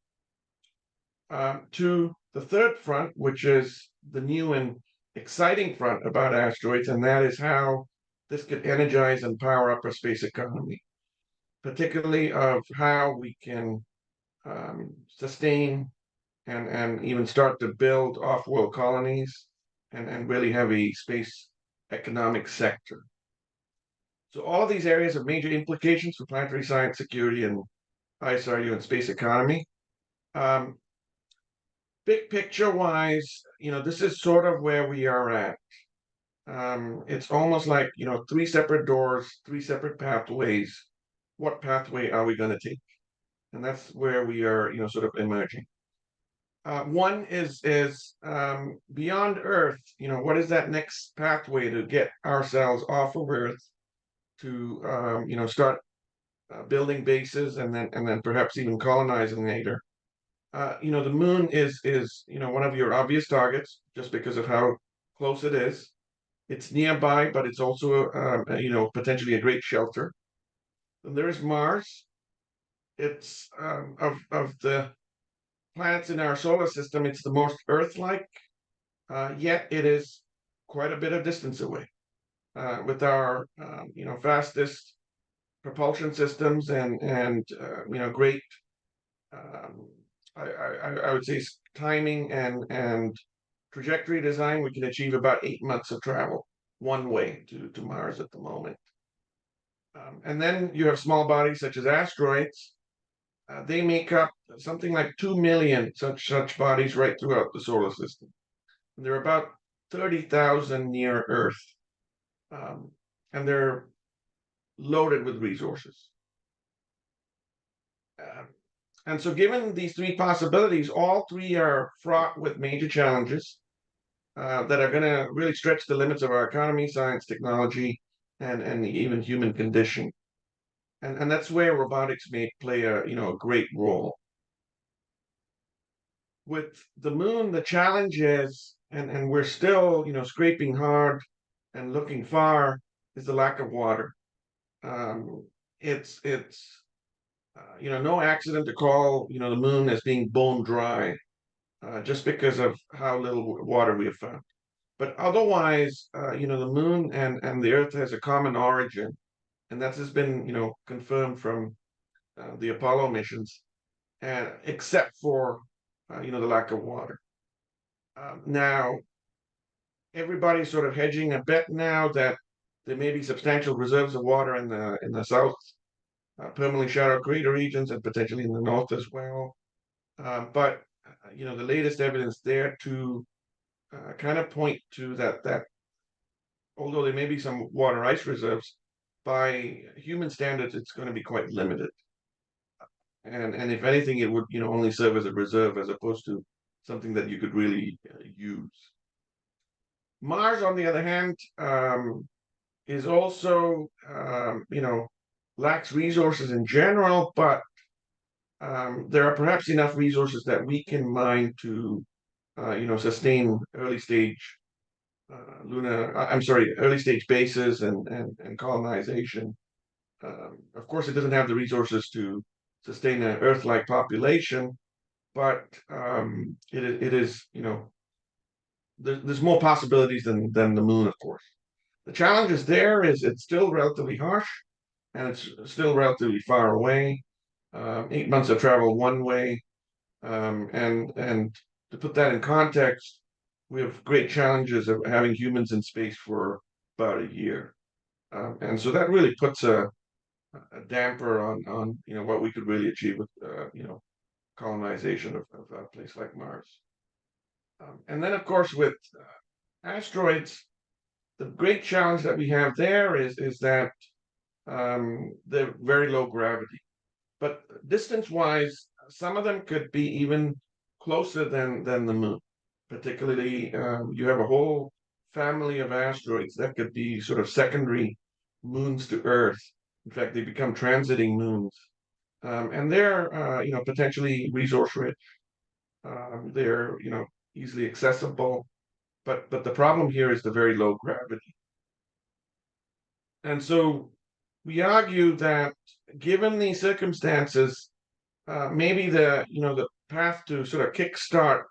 To the third front, which is the new and exciting front about asteroids, and that is how this could energize and power up our space economy, particularly of how we can sustain and even start to build off-world colonies and really have a space economic sector. So all of these areas have major implications for planetary science, security, and ISRU and space economy. Big picture wise, this is sort of where we are at. It's almost like, three separate doors, three separate pathways. What pathway are we going to take? And that's where we are, sort of emerging. One is beyond Earth. What is that next pathway to get ourselves off of Earth to, start building bases and then perhaps even colonizing later? The moon is one of your obvious targets just because of how close it is. It's nearby, but it's also potentially a great shelter. And there's Mars. It's of the planets in our solar system, it's the most Earth-like, yet it is quite a bit of distance away. With our fastest propulsion systems and great I would say timing and trajectory design, we can achieve about 8 months of travel one way to Mars at the moment. And then you have small bodies such as asteroids. They make up something like 2 million such bodies right throughout the solar system. And there are about 30,000 near Earth. And they're loaded with resources. And so given these three possibilities, all three are fraught with major challenges that are going to really stretch the limits of our economy, science, technology, and even human condition. And that's where robotics may play a great role. With the moon, the challenge is, and we're still scraping hard and looking far, is the lack of water. It's no accident to call the moon as being bone dry, just because of how little water we have found. But otherwise, the moon and the Earth has a common origin, and that has been confirmed from the Apollo missions, and except for the lack of water. Now, everybody's sort of hedging a bet now that there may be substantial reserves of water in the south, permanently shallow crater regions, and potentially in the north as well. But the latest evidence there to kind of point to that although there may be some water ice reserves, by human standards, it's going to be quite limited. And if anything, it would only serve as a reserve as opposed to something that you could really use. Mars, on the other hand, is also lacks resources in general, but there are perhaps enough resources that we can mine to sustain early stage early stage bases and colonization. Of course, it doesn't have the resources to sustain an Earth-like population, but it is, there's more possibilities than the moon, of course. The challenge is it's still relatively harsh, and it's still relatively far away. 8 months of travel one way, and to put that in context, we have great challenges of having humans in space for about a year, and so that really puts a damper on what we could really achieve with colonization of a place like Mars. And then, of course, with asteroids, the great challenge that we have there is that they're very low gravity, but distance-wise, some of them could be even closer than the moon. Particularly, you have a whole family of asteroids that could be sort of secondary moons to Earth. In fact, they become transiting moons, and they're potentially resource rich. They're easily accessible, but the problem here is the very low gravity. And so we argue that given these circumstances, maybe the path to sort of kickstart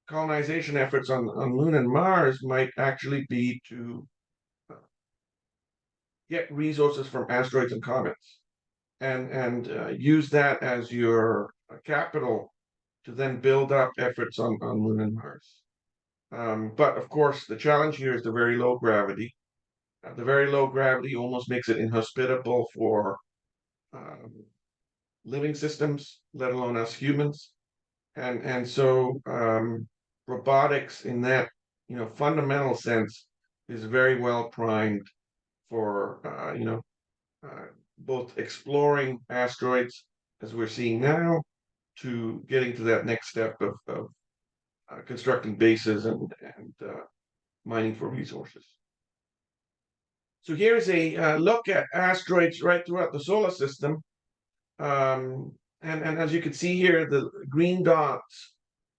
colonization efforts on Moon and Mars might actually be to get resources from asteroids and comets, and use that as your capital to then build up efforts on Moon and Mars. But of course, the challenge here is the very low gravity. The very low gravity almost makes it inhospitable for living systems, let alone us humans. And so robotics in that fundamental sense is very well primed for both exploring asteroids as we're seeing now, to getting to that next step of constructing bases and mining for resources. So here's a look at asteroids right throughout the solar system. And as you can see here, the green dots,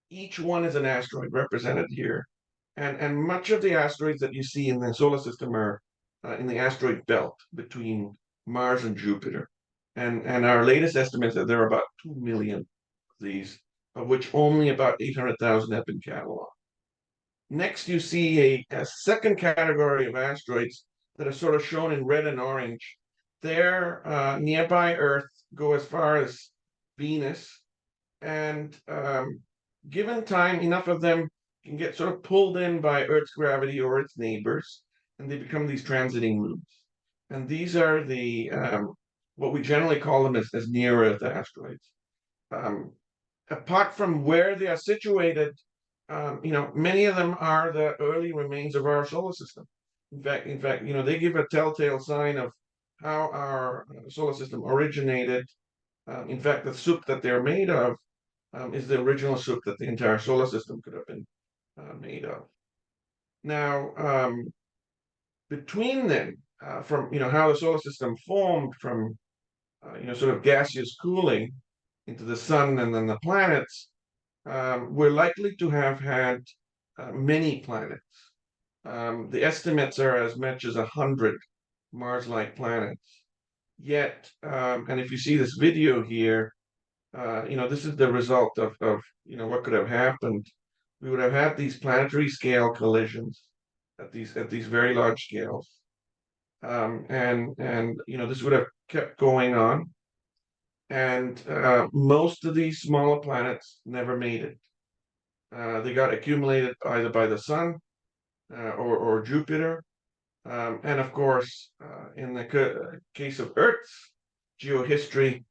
each one is an asteroid represented here. And much of the asteroids that you see in the solar system are in the asteroid belt between Mars and Jupiter. And our latest estimate is that there are about 2 million of these, of which only about 800,000 have been cataloged. Next, you see a second category of asteroids that are sort of shown in red and orange. They're nearby Earth, go as far as Venus, and given time, enough of them can get sort of pulled in by Earth's gravity or its neighbors, and they become these transiting moons. And these are the what we generally call them as near-Earth asteroids. Apart from where they are situated, many of them are the early remains of our solar system. In fact, they give a telltale sign of how our solar system originated. In fact, the soup that they're made of is the original soup that the entire solar system could have been made of. Now, between them, from how the solar system formed from sort of gaseous cooling into the sun and then the planets, we're likely to have had many planets. The estimates are as much as 100 Mars-like planets. Yet, and if you see this video here, this is the result of what could have happened. We would have had these planetary scale collisions at these very large scales, and this would have kept going on. And most of these smaller planets never made it. They got accumulated either by the sun or Jupiter. And of course, in the case of Earth's geohistory,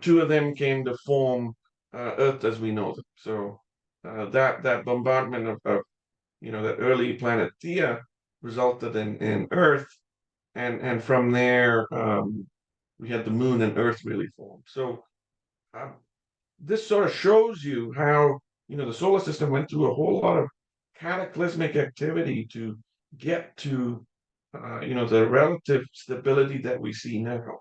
two of them came to form Earth as we know them. So that bombardment of that early planet Theia resulted in Earth, and from there we had the Moon and Earth really formed. So this sort of shows you how the solar system went through a whole lot of cataclysmic activity to get to the relative stability that we see now.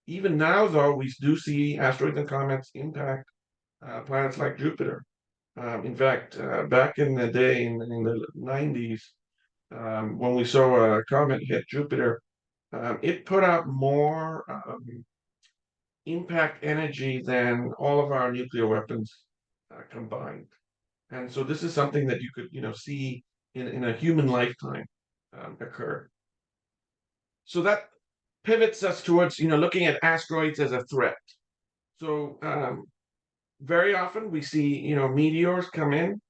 Even now, though, we do see asteroids and comets impact planets like Jupiter. In fact, back in the day, in the 90s, when we saw a comet hit Jupiter, it put out more impact energy than all of our nuclear weapons combined. And so this is something that you could, see in a human lifetime occur. So that pivots us towards, looking at asteroids as a threat. So very often we see, meteors come in.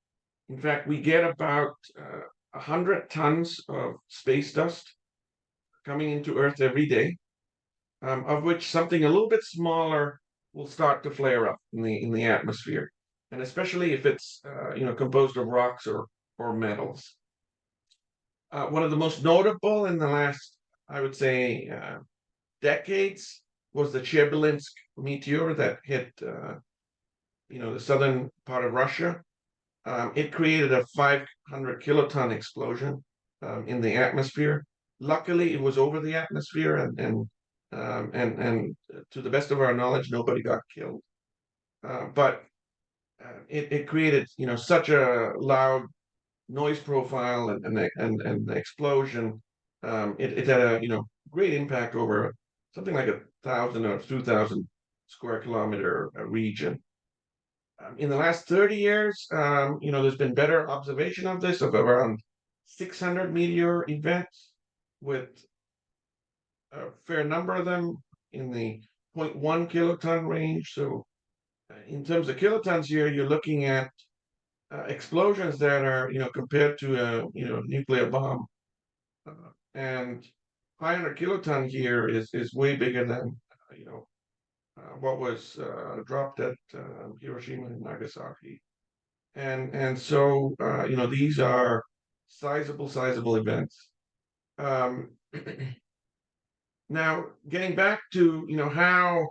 In fact, we get about 100 tons of space dust coming into Earth every day, of which something a little bit smaller will start to flare up in the atmosphere, and especially if it's composed of rocks or metals. One of the most notable in the last, I would say, decades was the Chelyabinsk meteor that hit the southern part of Russia. It created a 500 kiloton explosion in the atmosphere. Luckily, it was over the atmosphere, and to the best of our knowledge, nobody got killed. But it created, such a loud noise profile and the explosion. It had a great impact over something like 1,000 or 2,000 square kilometer region. In the last 30 years, there's been better observation of this, of around 600 meteor events, with a fair number of them in the 0.1 kiloton range. So in terms of kilotons here, you're looking at explosions that are, compared to a, nuclear bomb. And 500 kiloton here is way bigger than, what was dropped at Hiroshima and Nagasaki. And so, these are sizable events. Now, getting back to, how,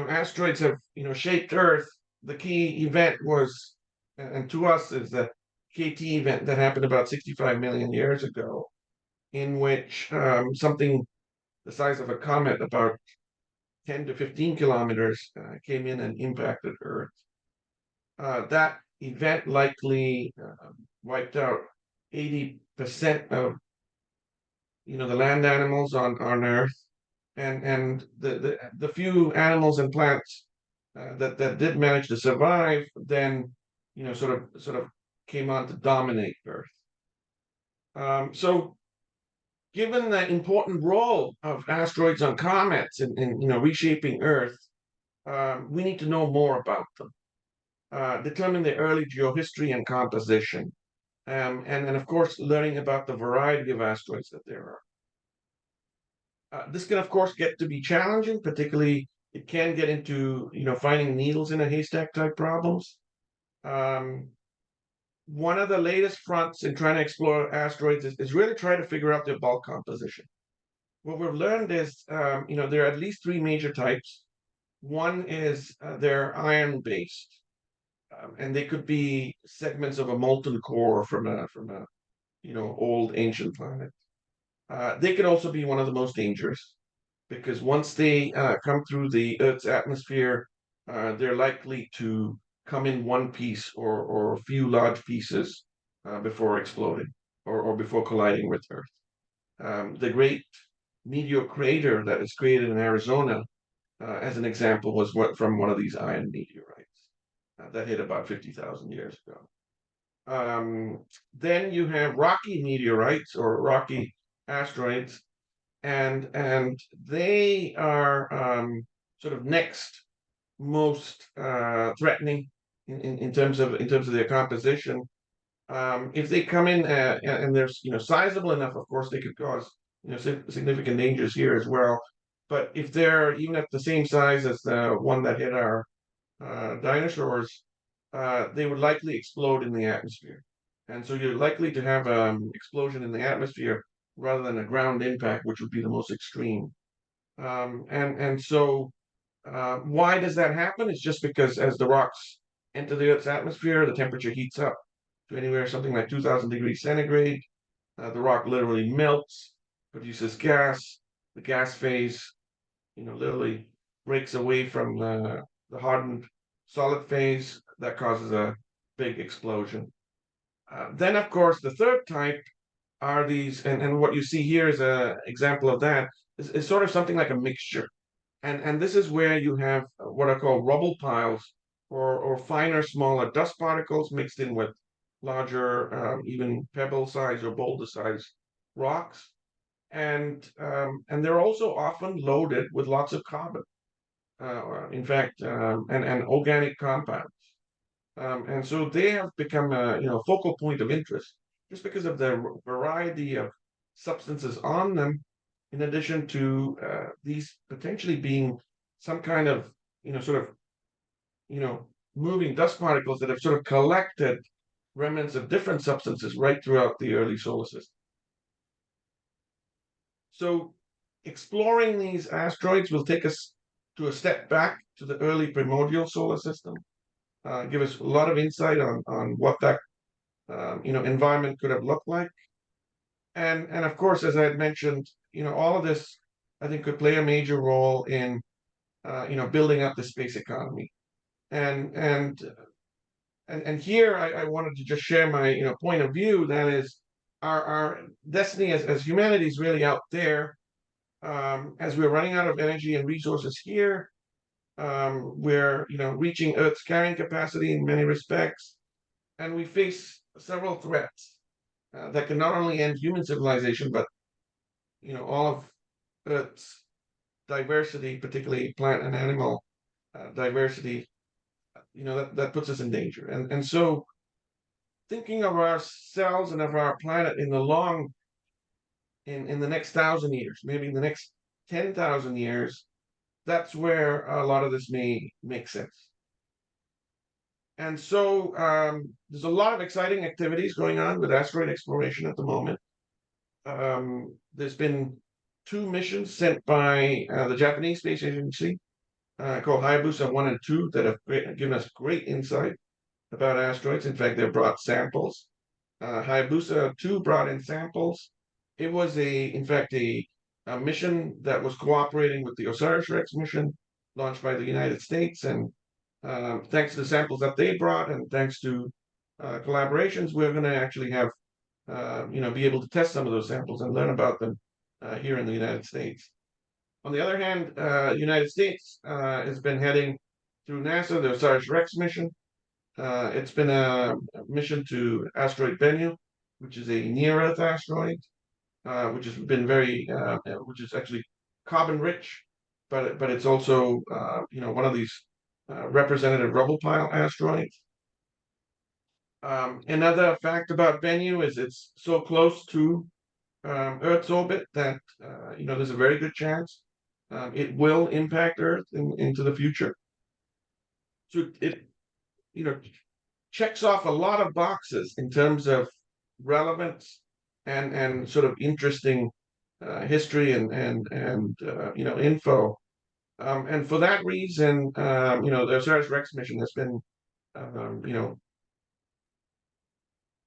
asteroids have, shaped Earth, the key event was, and to us, is the KT event that happened about 65 million years ago, in which something the size of a comet, about 10 to 15 kilometers, came in and impacted Earth. That event likely wiped out 80% of the land animals on Earth, and the few animals and plants that did manage to survive then sort of came on to dominate Earth. So given the important role of asteroids on comets in reshaping Earth, we need to know more about them, determine the early geohistory and composition, and of course learning about the variety of asteroids that there are. This can, of course, get to be challenging, particularly it can get into, finding needles in a haystack type problems. One of the latest fronts in trying to explore asteroids is really trying to figure out their bulk composition. What we've learned is, there are at least three major types. One is they're iron-based, and they could be segments of a molten core from a old ancient planet. They could also be one of the most dangerous, because once they come through the Earth's atmosphere, they're likely to come in one piece or a few large pieces before exploding or before colliding with Earth. The great meteor crater that is created in Arizona, as an example, was from one of these iron meteorites that hit about 50,000 years ago. Then you have rocky meteorites or rocky asteroids, and they are sort of next most threatening in terms of their composition. If they come in and they're sizable enough, of course they could cause significant dangers here as well. But if they're even at the same size as the one that hit our dinosaurs, they would likely explode in the atmosphere. And so you're likely to have explosion in the atmosphere rather than a ground impact, which would be the most extreme. And so why does that happen? It's just because as the rocks enter the Earth's atmosphere, the temperature heats up to anywhere something like 2,000 degrees centigrade. The rock literally melts, produces gas. The gas phase, literally breaks away from the hardened solid phase that causes a big explosion. Then, of course, the third type are these, and what you see here is an example of that, is sort of something like a mixture. And this is where you have what are called rubble piles or finer, smaller dust particles mixed in with larger, even pebble size or boulder size rocks. And they're also often loaded with lots of carbon, in fact, and organic compounds. And so they have become a focal point of interest just because of the variety of substances on them, in addition to these potentially being some kind of sort of moving dust particles that have sort of collected remnants of different substances right throughout the early solar system. So exploring these asteroids will take us to a step back to the early primordial solar system, give us a lot of insight on what that environment could have looked like. And of course, as I had mentioned, all of this I think could play a major role in building up the space economy. And here I wanted to just share my point of view, that is our destiny as humanity is really out there. As we're running out of energy and resources here, we're reaching Earth's carrying capacity in many respects, and we face several threats that can not only end human civilization, but all of Earth's diversity, particularly plant and animal diversity. That puts us in danger. And so thinking of ourselves and of our planet in the next 1,000 years, maybe in the next 10,000 years, that's where a lot of this may make sense. And so there's a lot of exciting activities going on with asteroid exploration at the moment. There's been 2 missions sent by the Japanese Space Agency called Hayabusa 1 and 2 that have given us great insight about asteroids. In fact, they've brought samples. Hayabusa 2 brought in samples. It was in fact a mission that was cooperating with the OSIRIS-REx mission launched by the United States. And thanks to the samples that they brought, and thanks to collaborations, we're going to actually have be able to test some of those samples and learn about them here in the United States. On the other hand, United States has been heading through NASA, the OSIRIS-REx mission. It's been a mission to asteroid Bennu, which is a near-Earth asteroid, which has been which is actually carbon rich, but it's also one of these representative rubble pile asteroids. Another fact about Bennu is it's so close to Earth's orbit that there's a very good chance it will impact Earth into the future. So it checks off a lot of boxes in terms of relevance and sort of interesting history and info. And for that reason, the OSIRIS-REx mission has been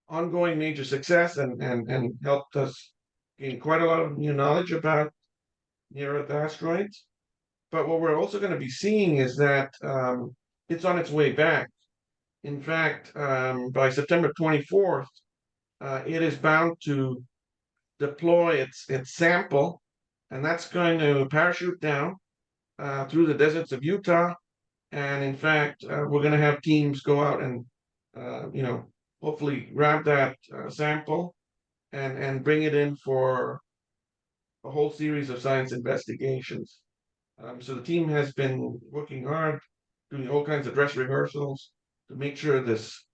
ongoing major success and helped us gain quite a lot of new knowledge about near-Earth asteroids. But what we're also going to be seeing is that it's on its way back. In fact, by September 24th, it is bound to deploy its sample, and that's going to parachute down through the deserts of Utah. And in fact, we're going to have teams go out and hopefully grab that sample and bring it in for a whole series of science investigations. So the team has been working hard, doing all kinds of dress rehearsals to make sure this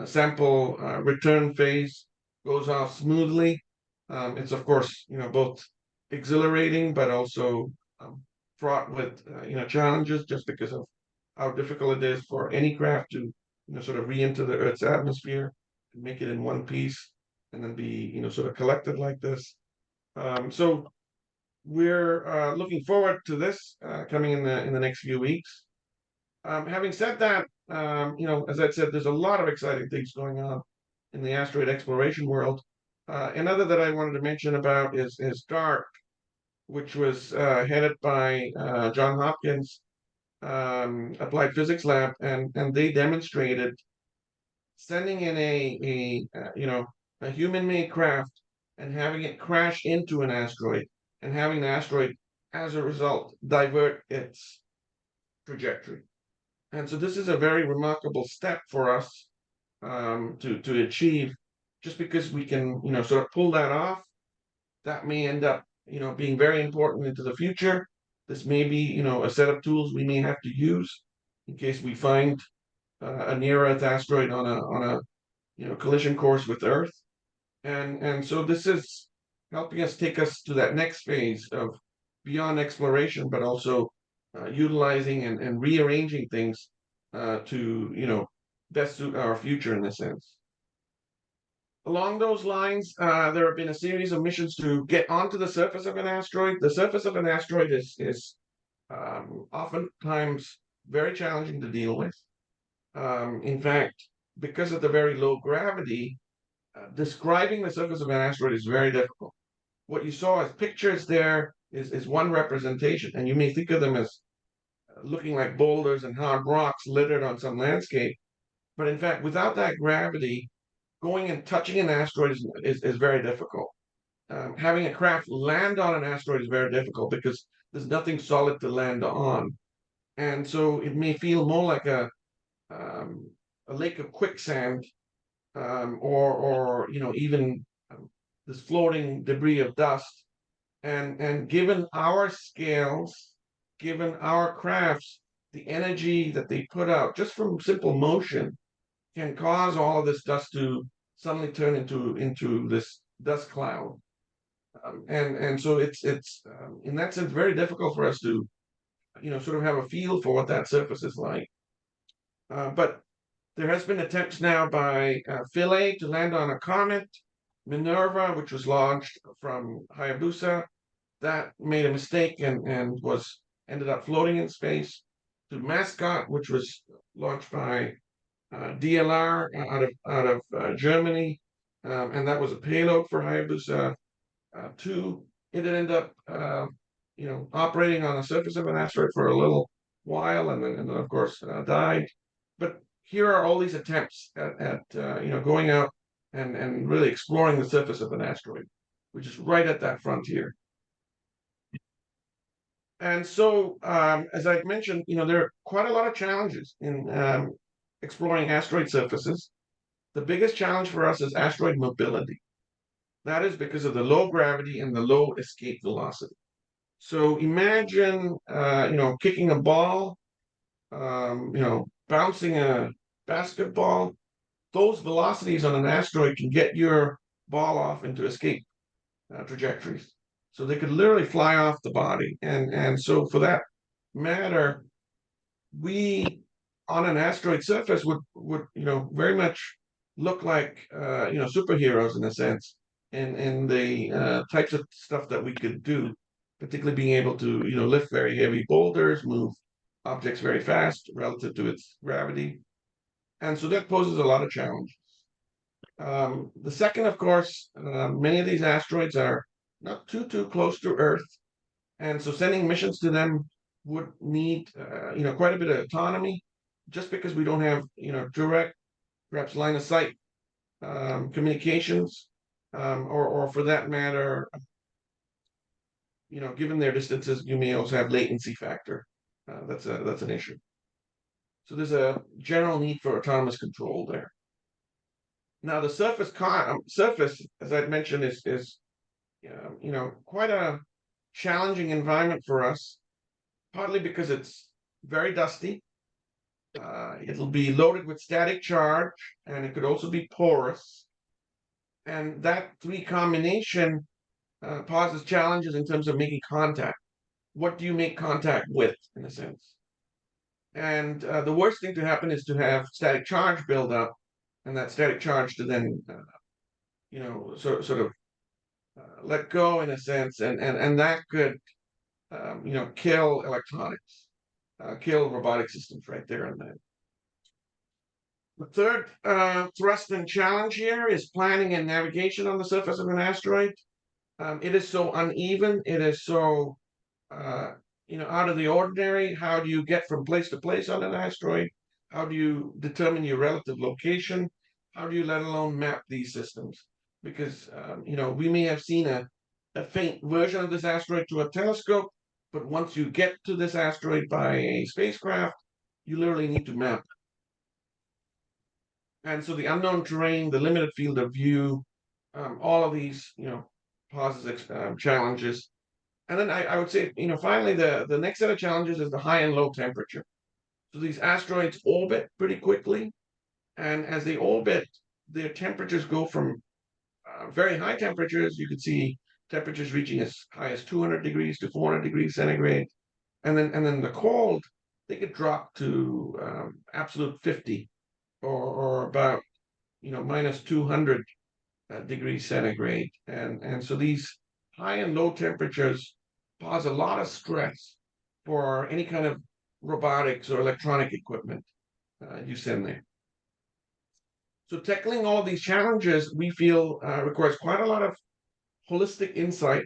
sample return phase goes off smoothly. It's of course, both exhilarating, but also fraught with, challenges just because of how difficult it is for any craft to, sort of re-enter the Earth's atmosphere and make it in one piece and then be, sort of collected like this. So we're looking forward to this coming in the next few weeks. Having said that, as I said, there's a lot of exciting things going on in the asteroid exploration world. Another that I wanted to mention about is DART, which was headed by John Hopkins Applied Physics Lab, and they demonstrated sending in a human-made craft and having it crash into an asteroid, and having the asteroid, as a result, divert its trajectory. And so this is a very remarkable step for us to achieve, just because we can, sort of pull that off. That may end up, being very important into the future. This may be, a set of tools we may have to use in case we find a near-Earth asteroid on a collision course with Earth. And so this is helping us take us to that next phase of beyond exploration, but also utilizing and rearranging things to best suit our future in this sense. Along those lines, there have been a series of missions to get onto the surface of an asteroid. The surface of an asteroid is oftentimes very challenging to deal with. In fact, because of the very low gravity, describing the surface of an asteroid is very difficult. What you saw as pictures there is one representation, and you may think of them as looking like boulders and hard rocks littered on some landscape. But in fact, without that gravity, going and touching an asteroid is very difficult. Having a craft land on an asteroid is very difficult because there's nothing solid to land on. And so it may feel more like a lake of quicksand, or even this floating debris of dust. And given our scales, given our crafts, the energy that they put out just from simple motion can cause all of this dust to suddenly turn into this dust cloud. And so it's in that sense very difficult for us to sort of have a feel for what that surface is like. But there has been attempts now by Philae to land on a comet, Minerva, which was launched from Hayabusa, that made a mistake and ended up floating in space, to Mascot, which was launched by DLR out of Germany, and that was a payload for Hayabusa 2. It had ended up operating on the surface of an asteroid for a little while, and then of course died. But here are all these attempts at going out and really exploring the surface of an asteroid, which is right at that frontier. And so, as I mentioned, there are quite a lot of challenges in exploring asteroid surfaces. The biggest challenge for us is asteroid mobility. That is because of the low gravity and the low escape velocity. So imagine, kicking a ball, bouncing a basketball. Those velocities on an asteroid can get your ball off into escape trajectories. So they could literally fly off the body. And so for that matter, we on an asteroid surface would very much look like superheroes in a sense, and the types of stuff that we could do, particularly being able to lift very heavy boulders, move objects very fast relative to its gravity. And so that poses a lot of challenges. The second, of course, many of these asteroids are not too close to Earth, and so sending missions to them would need quite a bit of autonomy, just because we don't have direct, perhaps line of sight communications, or for that matter, given their distances, you may also have latency factor. That's an issue. So there's a general need for autonomous control there. Now the surface, as I'd mentioned, is quite a challenging environment for us, partly because it's very dusty, It'll be loaded with static charge, and it could also be porous. And that three combination poses challenges in terms of making contact. What do you make contact with, in a sense? And the worst thing to happen is to have static charge build up, and that static charge to then, sort of let go in a sense, and that could, kill electronics, kill robotic systems right there and then. The third thrust and challenge here is planning and navigation on the surface of an asteroid. It is so uneven. It is so, out of the ordinary. How do you get from place to place on an asteroid? How do you determine your relative location? How do you let alone map these systems? Because, we may have seen a faint version of this asteroid through a telescope, but once you get to this asteroid by a spacecraft, you literally need to map. And so the unknown terrain, the limited field of view, all of these, poses challenges. And then I would say, finally, the next set of challenges is the high and low temperature. So these asteroids orbit pretty quickly, and as they orbit, their temperatures go from very high temperatures. You could see temperatures reaching as high as 200 degrees to 400 degrees centigrade, and then the cold, they could drop to absolute 50 or about minus 200 degrees centigrade, and so these high and low temperatures cause a lot of stress for any kind of robotics or electronic equipment you send there. So tackling all these challenges, we feel requires quite a lot of holistic insight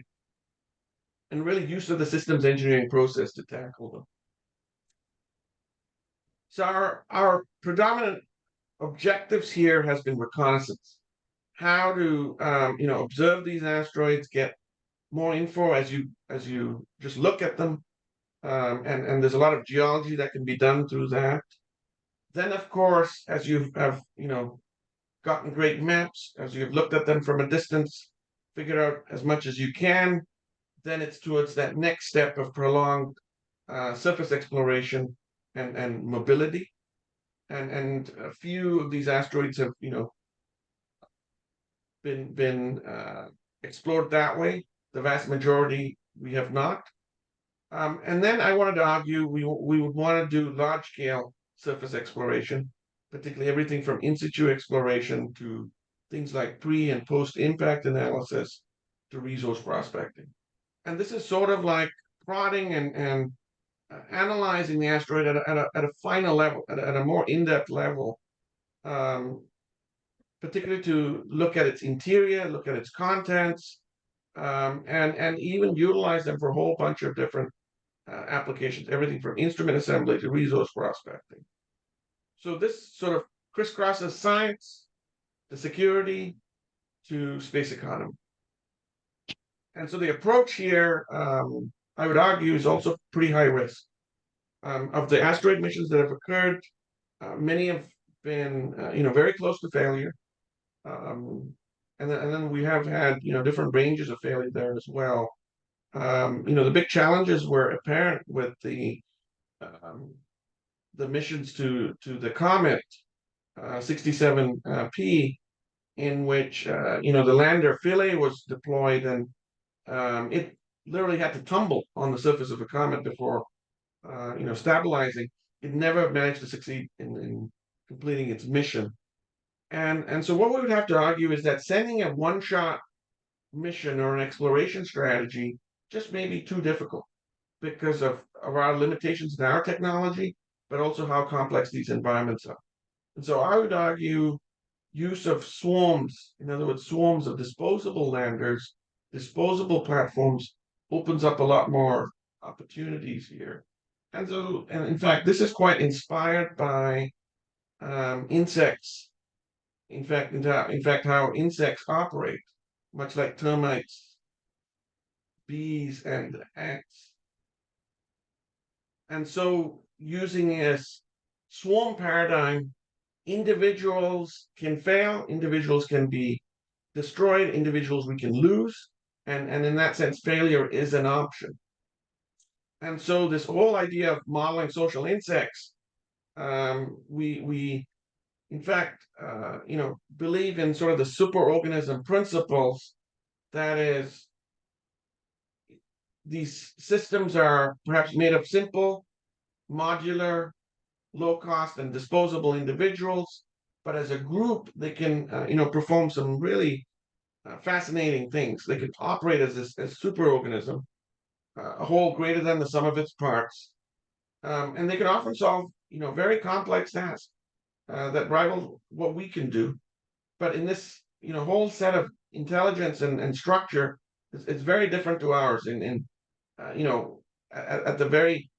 and really use of the systems engineering process to tackle them. So our predominant objectives here has been reconnaissance. How to observe these asteroids, get more info as you just look at them, and there's a lot of geology that can be done through that. Then, of course, as you have gotten great maps, as you've looked at them from a distance, figured out as much as you can, then it's towards that next step of prolonged surface exploration and mobility. And a few of these asteroids have been explored that way. The vast majority we have not. And then I wanted to argue we would want to do large scale surface exploration, particularly everything from in situ exploration to things like pre and post impact analysis to resource prospecting. And this is sort of like prodding and analyzing the asteroid at a finer level, at a more in-depth level, particularly to look at its interior, look at its contents, and even utilize them for a whole bunch of different applications, everything from instrument assembly to resource prospecting. So this sort of crisscrosses science, the security, to space economy. And so the approach here, I would argue, is also pretty high risk. Of the asteroid missions that have occurred, many have been, very close to failure. And then we have had, different ranges of failure there as well. The big challenges were apparent with the missions to the comet 67P, in which the lander Philae was deployed, and it literally had to tumble on the surface of the comet before stabilizing. It never managed to succeed in completing its mission. And so what we would have to argue is that sending a one-shot mission or an exploration strategy just may be too difficult because of our limitations in our technology, but also how complex these environments are. And so I would argue use of swarms, in other words, swarms of disposable landers, disposable platforms, opens up a lot more opportunities here. And so, and in fact, this is quite inspired by insects. In fact, how insects operate, much like termites, bees, and ants. And so, using a swarm paradigm, individuals can fail, individuals can be destroyed, individuals we can lose, and in that sense, failure is an option. And so this whole idea of modeling social insects We in fact, believe in sort of the superorganism principles. That is, these systems are perhaps made of simple, modular, low cost, and disposable individuals, but as a group, they can, perform some really fascinating things. They can operate as a superorganism, a whole greater than the sum of its parts, and they can often solve, very complex tasks that rival what we can do. But in this, whole set of intelligence and structure, it's very different to ours. At the very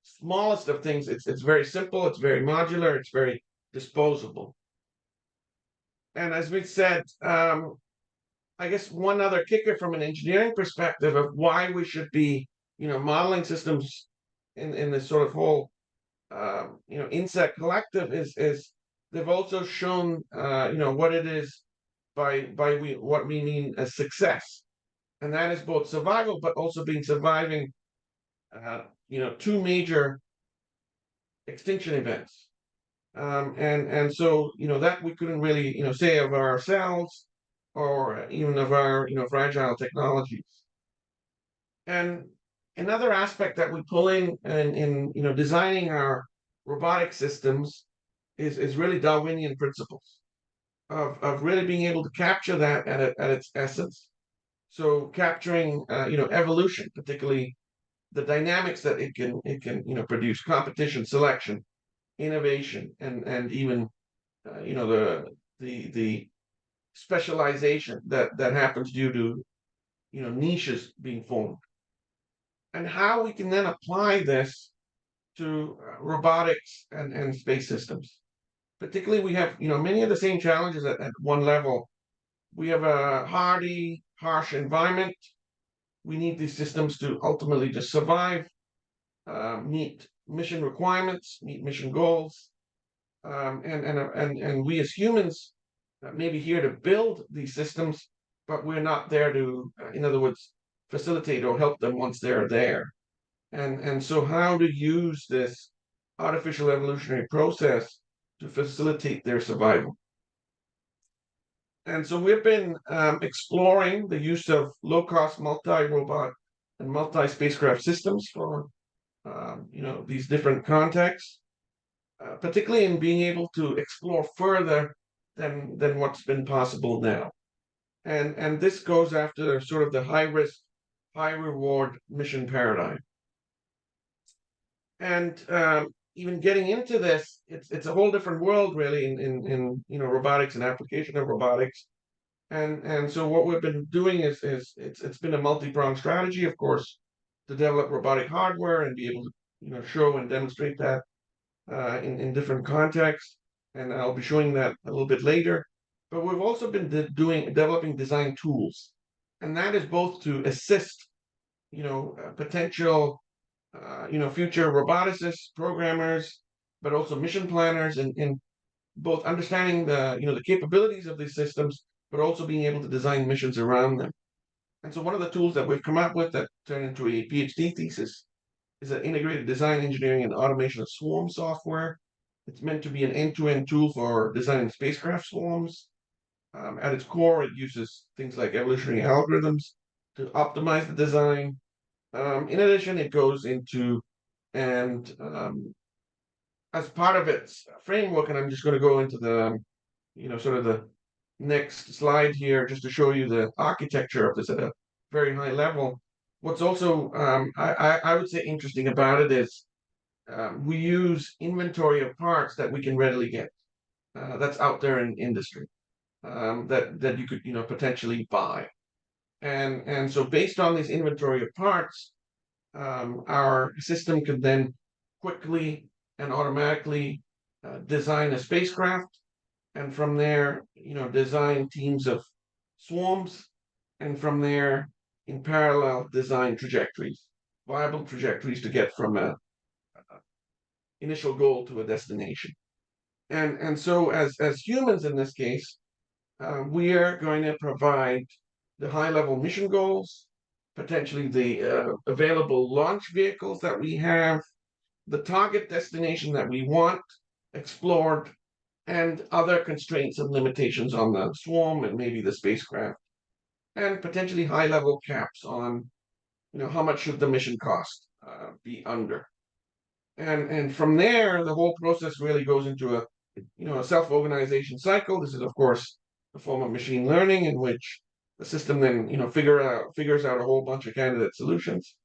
smallest of things, it's very simple, it's very modular, it's very disposable. And as we said, I guess one other kicker from an engineering perspective of why we should be, modeling systems in this sort of whole, insect collective is they've also shown, what it is by what we mean as success, and that is both survival, but also surviving, two major extinction events. And so, that we couldn't really, say of ourselves or even of our, fragile technologies. And another aspect that we pull in, designing our robotic systems is really Darwinian principles of really being able to capture that at its essence. So capturing, evolution, particularly the dynamics that it can, produce: competition, selection, innovation, and even, the specialization that happens due to, niches being formed, and how we can then apply this to robotics and space systems. Particularly, we have, many of the same challenges at one level. We have a harsh environment. We need these systems to ultimately just survive, meet mission requirements, meet mission goals, and we as humans may be here to build these systems, but we're not there to, in other words, facilitate or help them once they're there. And so, how to use this artificial evolutionary process to facilitate their survival. And so we've been exploring the use of low-cost multi-robot and multi-spacecraft systems for, these different contexts, particularly in being able to explore further than what's been possible now. And this goes after sort of the high-risk, high-reward mission paradigm. And even getting into this, it's a whole different world, really, in robotics and application of robotics. And so what we've been doing is it's been a multi-pronged strategy, of course, to develop robotic hardware and be able to, show and demonstrate that in different contexts. And I'll be showing that a little bit later. But we've also been developing design tools, and that is both to assist, potential, future roboticists, programmers, but also mission planners, in both understanding the capabilities of these systems, but also being able to design missions around them. And so one of the tools that we've come up with that turned into a PhD thesis is an integrated design, engineering, and automation of swarm software. It's meant to be an end-to-end tool for designing spacecraft swarms. At its core, it uses things like evolutionary algorithms to optimize the design. In addition, it goes into, and as part of its framework, and I'm just going to go into the, sort of the next slide here, just to show you the architecture of this at a very high level. What's also, I would say, interesting about it is we use inventory of parts that we can readily get. That's out there in industry, that you could, potentially buy. And so based on this inventory of parts, our system can then quickly and automatically design a spacecraft, and from there, design teams of swarms, and from there, in parallel, design trajectories, viable trajectories to get from a initial goal to a destination. And so as humans in this case, we are going to provide the high-level mission goals, potentially the available launch vehicles that we have, the target destination that we want explored, and other constraints and limitations on the swarm and maybe the spacecraft, and potentially high-level caps on, how much should the mission cost be under. And from there, the whole process really goes into a self-organization cycle. This is, of course, a form of machine learning in which the system then, figures out a whole bunch of candidate solutions.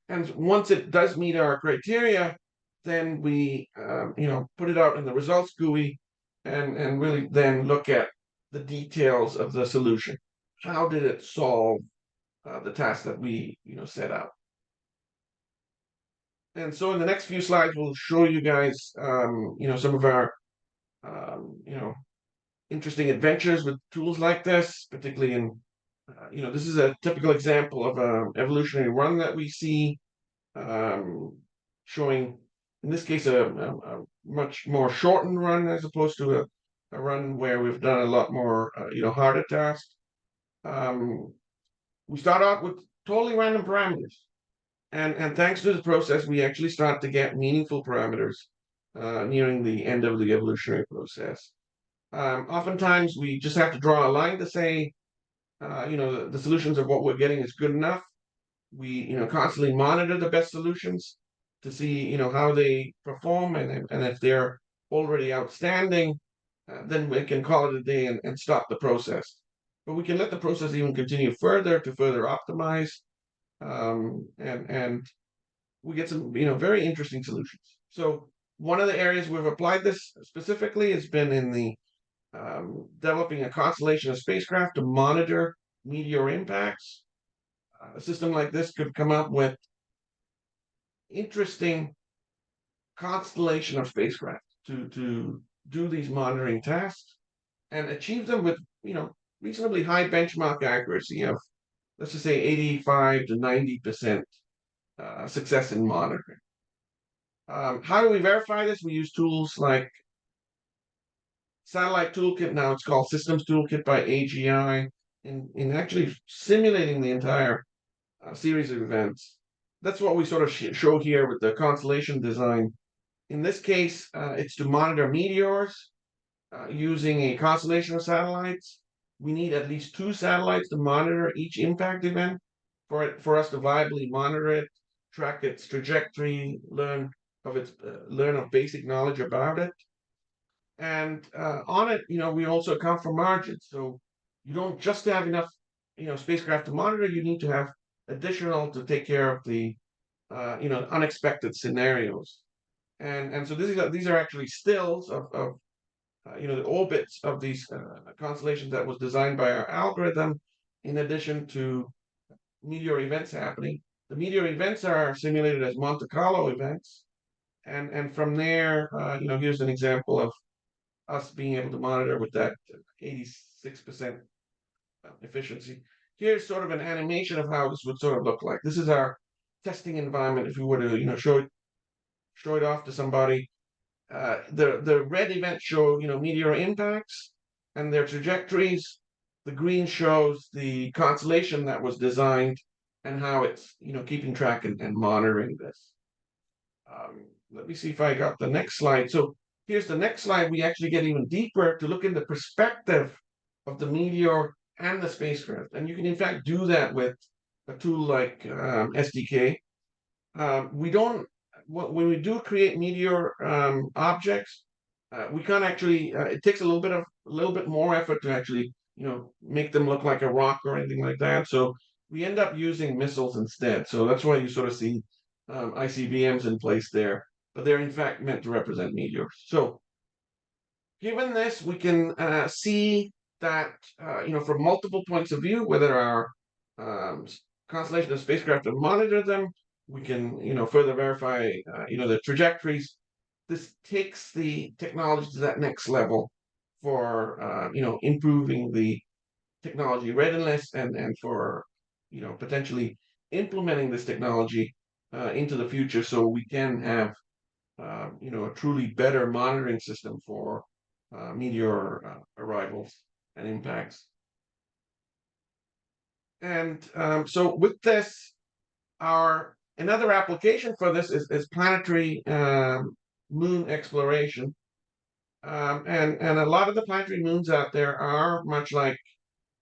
And once it does meet our criteria, then we, put it out in the results GUI and really then look at the details of the solution. How did it solve the task that we, set out? And so in the next few slides, we'll show you guys, some of our, interesting adventures with tools like this, particularly in, this is a typical example of an evolutionary run that we see, showing, in this case, a much more shortened run as opposed to a run where we've done a lot more, harder tasks. We start out with totally random parameters. And thanks to the process, we actually start to get meaningful parameters nearing the end of the evolutionary process. Oftentimes, we just have to draw a line to say, the solutions of what we're getting is good enough. We, constantly monitor the best solutions to see, how they perform, and if they're already outstanding, then we can call it a day and stop the process. But we can let the process even continue further to further optimize. And we get some, very interesting solutions. So one of the areas we've applied this specifically has been in the developing a constellation of spacecraft to monitor meteor impacts. A system like this could come up with interesting constellation of spacecraft to do these monitoring tasks and achieve them with, reasonably high benchmark accuracy of, let's just say, 85 to 90% success in monitoring. How do we verify this? We use tools like Satellite Toolkit. Now it's called Systems Toolkit by AGI, in actually simulating the entire series of events. That's what we sort of show here with the constellation design. In this case, it's to monitor meteors using a constellation of satellites. We need at least 2 satellites to monitor each impact event for us to viably monitor it, track its trajectory, learn of basic knowledge about it. And on it, we also account for margins. So you don't just have enough, spacecraft to monitor. You need to have additional to take care of the, unexpected scenarios. And so these are actually stills of the orbits of these constellations that was designed by our algorithm, in addition to meteor events happening. The meteor events are simulated as Monte Carlo events, and from there, here's an example of us being able to monitor with that 86% efficiency. Here's sort of an animation of how this would sort of look like. This is our testing environment. If we were to, show it off to somebody, the red events show, meteor impacts and their trajectories. The green shows the constellation that was designed and how it's, keeping track and monitoring this. Let me see if I got the next slide. So here's the next slide. We actually get even deeper to look in the perspective of the meteor and the spacecraft. And you can, in fact, do that with a tool like SDK. When we do create meteor objects, we can't actually, it takes a little bit more effort to actually, make them look like a rock or anything like that. So we end up using missiles instead. So that's why you sort of see ICBMs in place there, but they're in fact meant to represent meteors. So given this, we can see that, from multiple points of view, whether our constellation of spacecraft to monitor them, we can, further verify, the trajectories. This takes the technology to that next level for, improving the technology readiness and for, potentially implementing this technology into the future, so we can have, a truly better monitoring system for meteor arrivals and impacts. And so with this, our Another application for this is planetary moon exploration. And a lot of the planetary moons out there are much like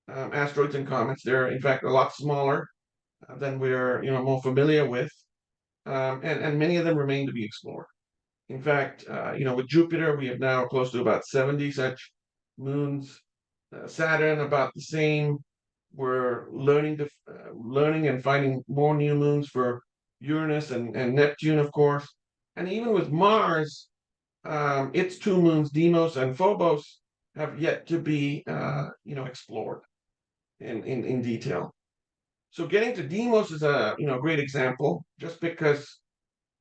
asteroids and comets. They're in fact a lot smaller than we're more familiar with, and many of them remain to be explored. In fact, with Jupiter, we have now close to about 70 such moons. Saturn, about the same. We're learning and finding more new moons for Uranus and Neptune, of course. And even with Mars, its two moons, Deimos and Phobos, have yet to be explored in detail. So getting to Deimos is a great example, just because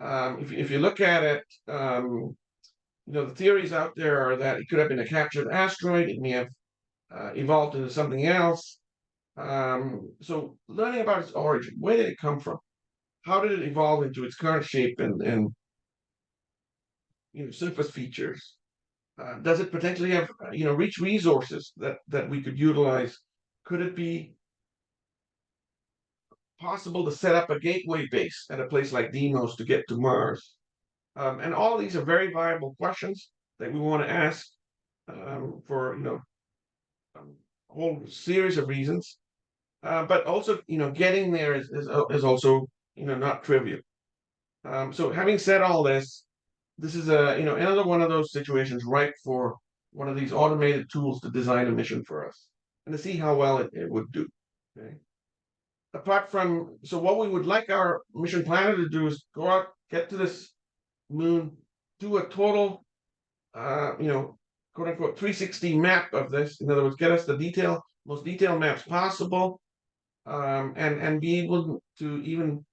if you look at it, the theories out there are that it could have been a captured asteroid. It may have evolved into something else. So learning about its origin, where did it come from? How did it evolve into its current shape and surface features? Does it potentially have rich resources that we could utilize? Could it be possible to set up a gateway base at a place like Deimos to get to Mars? And all of these are very viable questions that we want to ask for a whole series of reasons. But also, getting there is also not trivial. So having said all this, this is another one of those situations ripe for one of these automated tools to design a mission for us and to see how well it would do. Okay. Apart from, so what we would like our mission planner to do is go out, get to this moon, do a total, quote unquote 360 map of this. In other words, get us the most detailed maps possible, and be able to even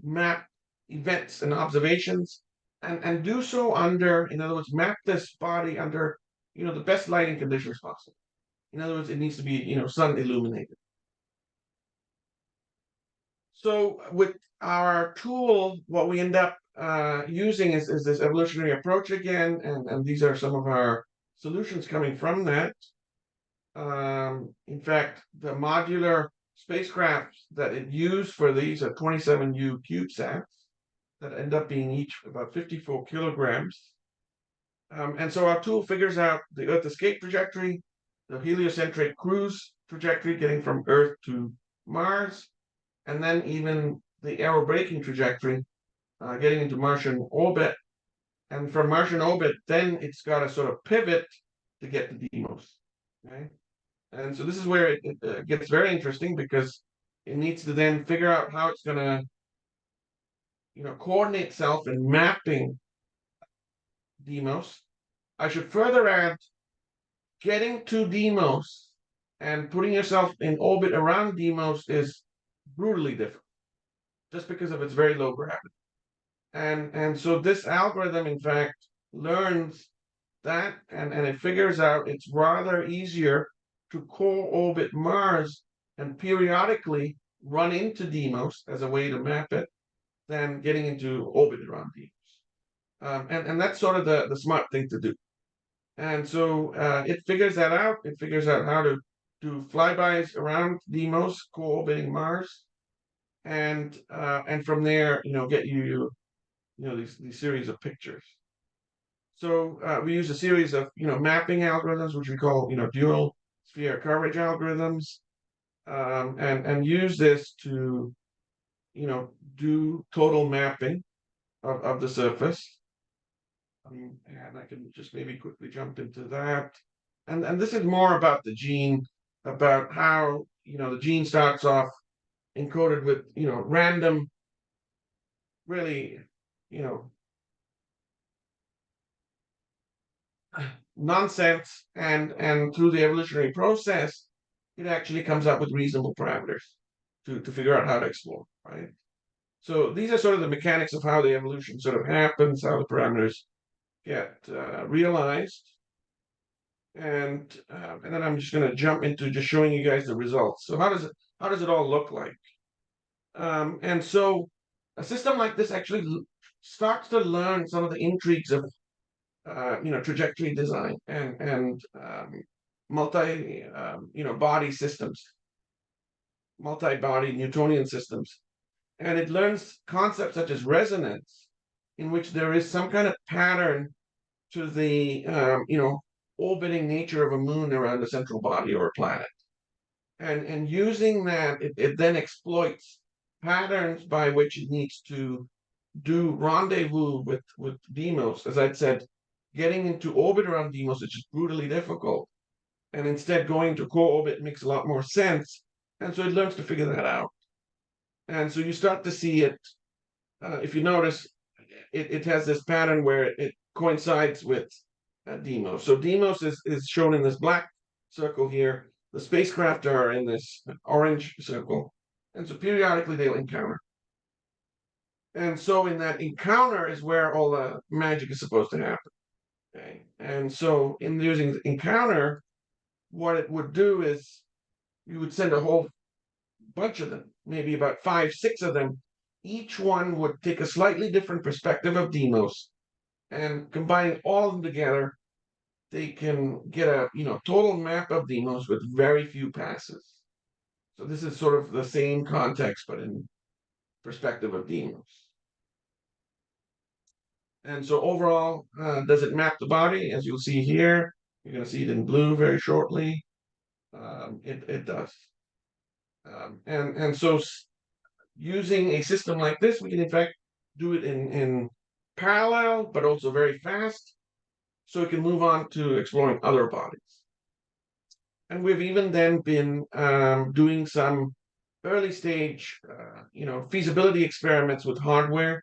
map events and observations, and do so under, in other words, map this body under the best lighting conditions possible. In other words, it needs to be sun illuminated. So with our tool, what we end up using is this evolutionary approach again, and these are some of our solutions coming from that. In fact, the modular spacecraft that it used for these are 27U CubeSats that end up being each about 54 kilograms. And so our tool figures out the Earth escape trajectory, the heliocentric cruise trajectory getting from Earth to Mars, and then even the aerobraking trajectory getting into Martian orbit. And from Martian orbit, then it's got to sort of pivot to get to Deimos. Okay? And so this is where it gets very interesting, because it needs to then figure out how it's going to coordinate itself in mapping Deimos. I should further add, getting to Deimos and putting yourself in orbit around Deimos is brutally different, just because of its very low gravity. And so this algorithm, in fact, learns that, and it figures out it's rather easier to co-orbit Mars and periodically run into Deimos as a way to map it than getting into orbit around Deimos. And that's sort of the smart thing to do. And so it figures that out. It figures out how to do flybys around Deimos, co-orbiting Mars, and from there, get you these series of pictures. So we use a series of mapping algorithms, which we call dual sphere coverage algorithms, and use this to do total mapping of the surface. And I can just maybe quickly jump into that. And this is more about the gene, about how the gene starts off encoded with random, really nonsense, and through the evolutionary process, it actually comes up with reasonable parameters to figure out how to explore, right? So these are sort of the mechanics of how the evolution sort of happens, how the parameters get realized. And then I'm just going to jump into just showing you guys the results. So how does it all look like? And so a system like this actually starts to learn some of the intrigues of trajectory design and multi body systems, multi-body Newtonian systems. and it learns concepts such as resonance, in which there is some kind of pattern to the orbiting nature of a moon around a central body or a planet. And using that, it then exploits patterns by which it needs to do rendezvous with Deimos. As I'd said, getting into orbit around Deimos is just brutally difficult. And instead going to co-orbit makes a lot more sense. And so it learns to figure that out. And so you start to see it, if you notice, it has this pattern where it coincides with Deimos. So Deimos is shown in this black circle here. The spacecraft are in this orange circle. And so periodically they'll encounter. And so in that encounter is where all the magic is supposed to happen. Okay. And so in using the encounter, what it would do is you would send a whole bunch of them, maybe about 5, 6 of them. Each one would take a slightly different perspective of Deimos, and combining all of them together, they can get a total map of Deimos with very few passes. So this is sort of the same context, but in perspective of Deimos. And so overall, does it map the body? As you'll see here, you're going to see it in blue very shortly. It does. And so using a system like this, we can in fact do it in parallel, but also very fast, so it can move on to exploring other bodies. And we've even then been doing some early stage, feasibility experiments with hardware.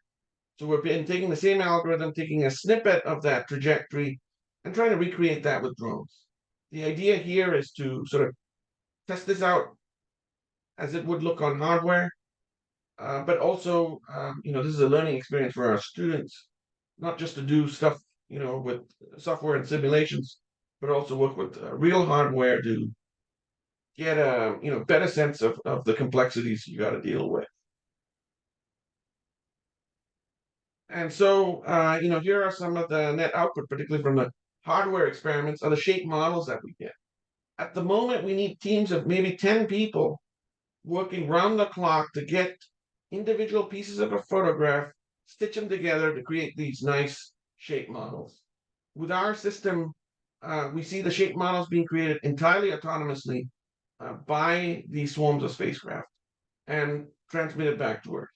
So we've been taking the same algorithm, taking a snippet of that trajectory, and trying to recreate that with drones. The idea here is to sort of test this out as it would look on hardware, but also, this is a learning experience for our students, not just to do stuff, with software and simulations, but also work with real hardware to get a, better sense of the complexities you got to deal with. And so, here are some of the net output, particularly from the hardware experiments, are the shape models that we get. At the moment, we need teams of maybe 10 people working round the clock to get individual pieces of a photograph, stitch them together to create these nice shape models. With our system, we see the shape models being created entirely autonomously by these swarms of spacecraft and transmitted back to Earth.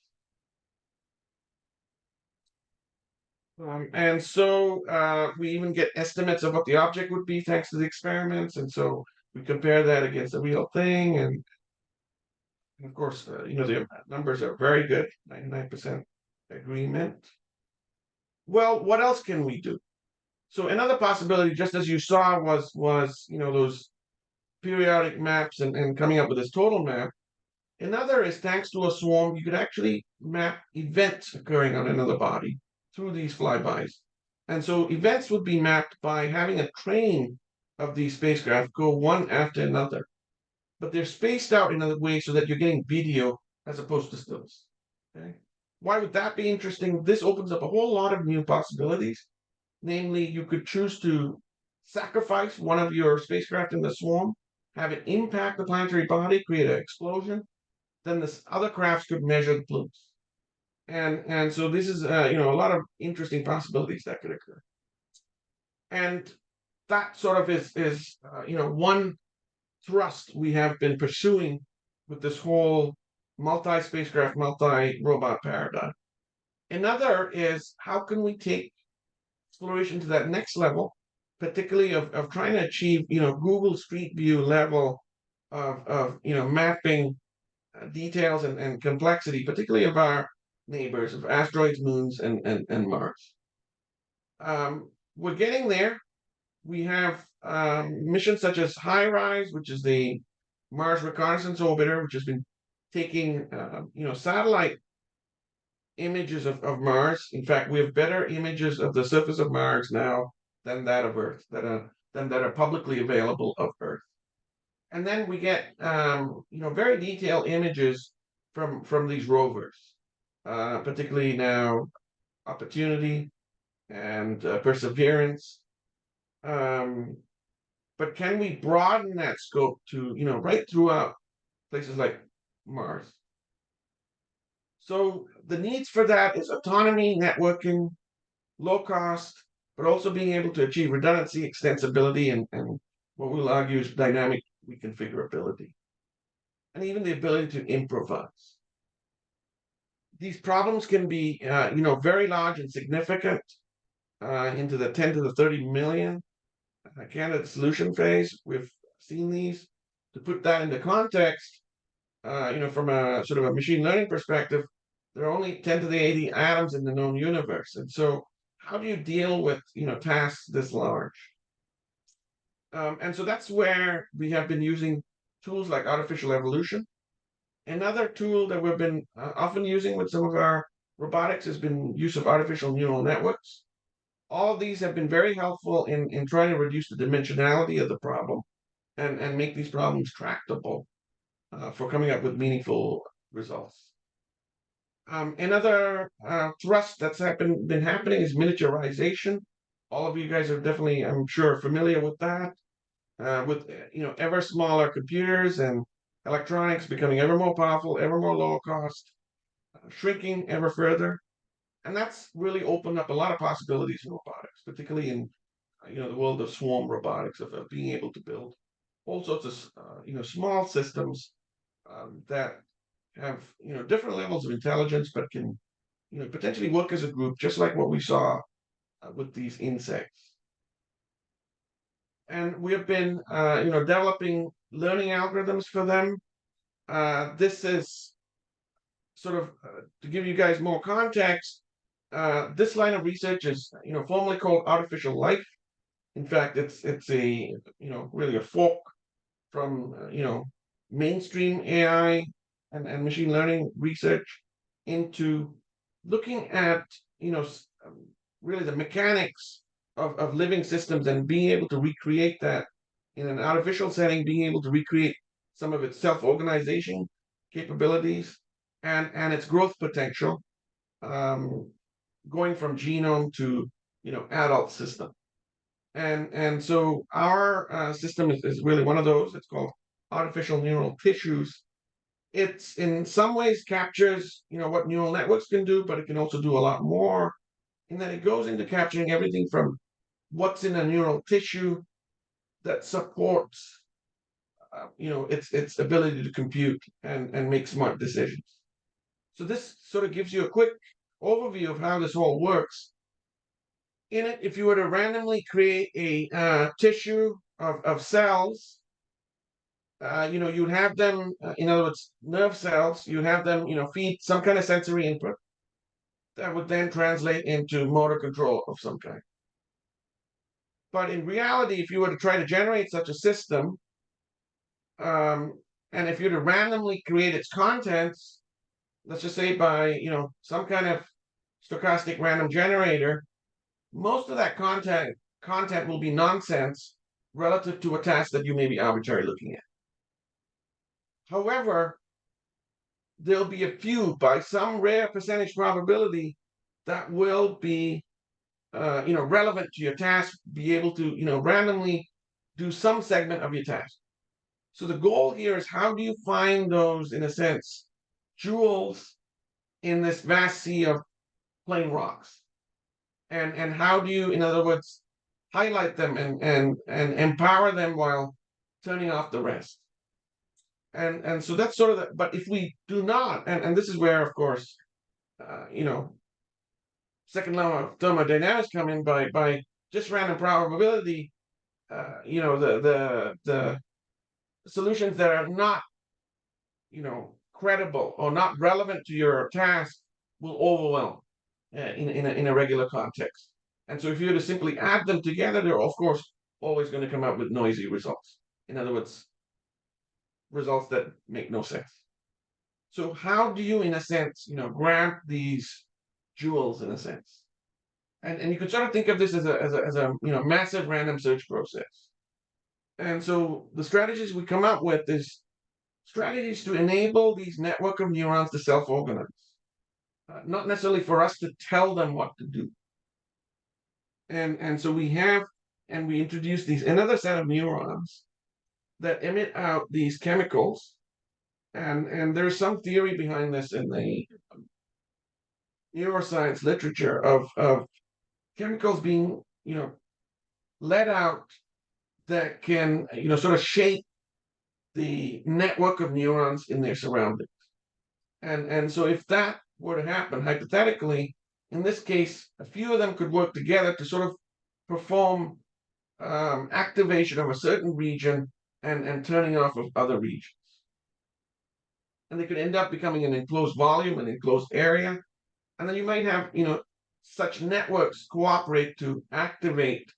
And so we even get estimates of what the object would be thanks to the experiments. And so we compare that against the real thing. And of course, the numbers are very good, 99% agreement. Well, what else can we do? So another possibility, just as you saw, was those periodic maps and coming up with this total map. Another is, thanks to a swarm, you could actually map events occurring on another body through these flybys. And so events would be mapped by having a train of these spacecraft go one after another. But they're spaced out in a way so that you're getting video as opposed to stills. Okay? Why would that be interesting? This opens up a whole lot of new possibilities. Namely, you could choose to sacrifice one of your spacecraft in the swarm, have it impact the planetary body, create an explosion. Then this other crafts could measure the plumes. And so this is a lot of interesting possibilities that could occur. And that sort of is one thrust we have been pursuing with this whole multi-spacecraft, multi-robot paradigm. Another is, how can we take exploration to that next level, particularly of trying to achieve Google Street View level of mapping details and complexity, particularly of our neighbors, of asteroids, moons, and Mars. We're getting there. We have missions such as HiRISE, which is the Mars Reconnaissance Orbiter, which has been taking satellite images of Mars. In fact, we have better images of the surface of Mars now than that of Earth, that are publicly available of Earth. And then we get very detailed images from these rovers, particularly now Opportunity and Perseverance. But can we broaden that scope to right throughout places like Mars? So the needs for that is autonomy, networking, low cost, but also being able to achieve redundancy, extensibility, and what we'll argue is dynamic reconfigurability, and even the ability to improvise. These problems can be, very large and significant, into the 10 to the 30 million candidate solution phase. We've seen these. To put that into context, from a sort of a machine learning perspective, there are only 10 to the 80 atoms in the known universe. And so how do you deal with, tasks this large? And so that's where we have been using tools like artificial evolution. Another tool that we've been often using with some of our robotics has been use of artificial neural networks. All of these have been very helpful in trying to reduce the dimensionality of the problem and make these problems tractable for coming up with meaningful results. Another thrust that's been happening is miniaturization. All of you guys are definitely, I'm sure, familiar with that. With ever smaller computers and electronics becoming ever more powerful, ever more low cost, shrinking ever further, and that's really opened up a lot of possibilities in robotics, particularly in the world of swarm robotics, of being able to build all sorts of small systems that have different levels of intelligence, but can potentially work as a group, just like what we saw with these insects. And we have been developing learning algorithms for them. This is sort of to give you guys more context. This line of research is formally called artificial life. In fact, it's a really a fork from mainstream AI and machine learning research into looking at really the mechanics of living systems and being able to recreate that in an artificial setting, being able to recreate some of its self-organization capabilities and its growth potential, going from genome to adult system. And so our system is really one of those. It's called artificial neural tissues. It's in some ways captures what neural networks can do, but it can also do a lot more in that it goes into capturing everything from what's in a neural tissue that supports its ability to compute and make smart decisions. So this sort of gives you a quick overview of how this all works. In it, if you were to randomly create a tissue of cells, you'd have them, in other words, nerve cells, you'd have them, feed some kind of sensory input that would then translate into motor control of some kind. But in reality, if you were to try to generate such a system, and if you were to randomly create its contents, let's just say by, some kind of stochastic random generator, most of that content will be nonsense relative to a task that you may be arbitrarily looking at. However, there'll be a few, by some rare percentage probability, that will be relevant to your task, be able to randomly do some segment of your task. So the goal here is, how do you find those, in a sense, jewels in this vast sea of plain rocks? And how do you, in other words, highlight them and empower them while turning off the rest? And so that's sort of the, but if we do not, and this is where, of course, second law of thermodynamics come in, by just random probability, the solutions that are not credible or not relevant to your task will overwhelm in a regular context. And so if you were to simply add them together, they're of course always going to come out with noisy results. In other words, results that make no sense. So how do you, in a sense, grab these jewels, in a sense? And you could sort of think of this as a massive random search process. And so the strategies we come up with is strategies to enable these network of neurons to self-organize. Not necessarily for us to tell them what to do. And so we introduce another set of neurons that emit out these chemicals, and there's some theory behind this in the neuroscience literature of chemicals being, let out that can, sort of shape the network of neurons in their surroundings. And so if that were to happen, hypothetically, in this case, a few of them could work together to sort of perform activation of a certain region and turning off of other regions. And they could end up becoming an enclosed volume, an enclosed area. And then you might have, such networks cooperate to activate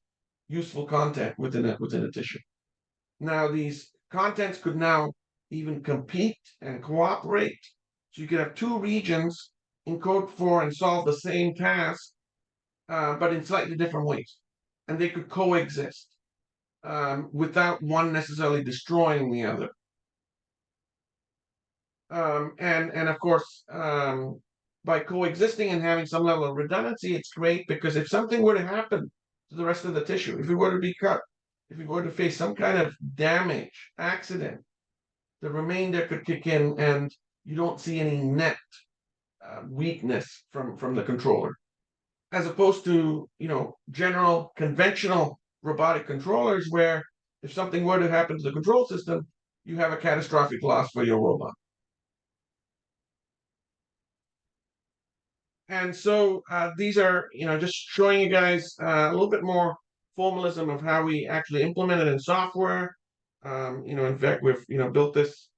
useful content within a tissue. Now, these contents could now even compete and cooperate. So you could have two regions encode for and solve the same task, but in slightly different ways. And they could coexist without one necessarily destroying the other. And of course, by coexisting and having some level of redundancy, it's great because if something were to happen to the rest of the tissue, if it were to be cut, if we were to face some kind of damage, accident, the remainder could kick in and you don't see any net weakness from the controller. As opposed to, general conventional robotic controllers where if something were to happen to the control system, you have a catastrophic loss for your robot. And so these are, just showing you guys a little bit more formalism of how we actually implement it in software. In fact, we've, built this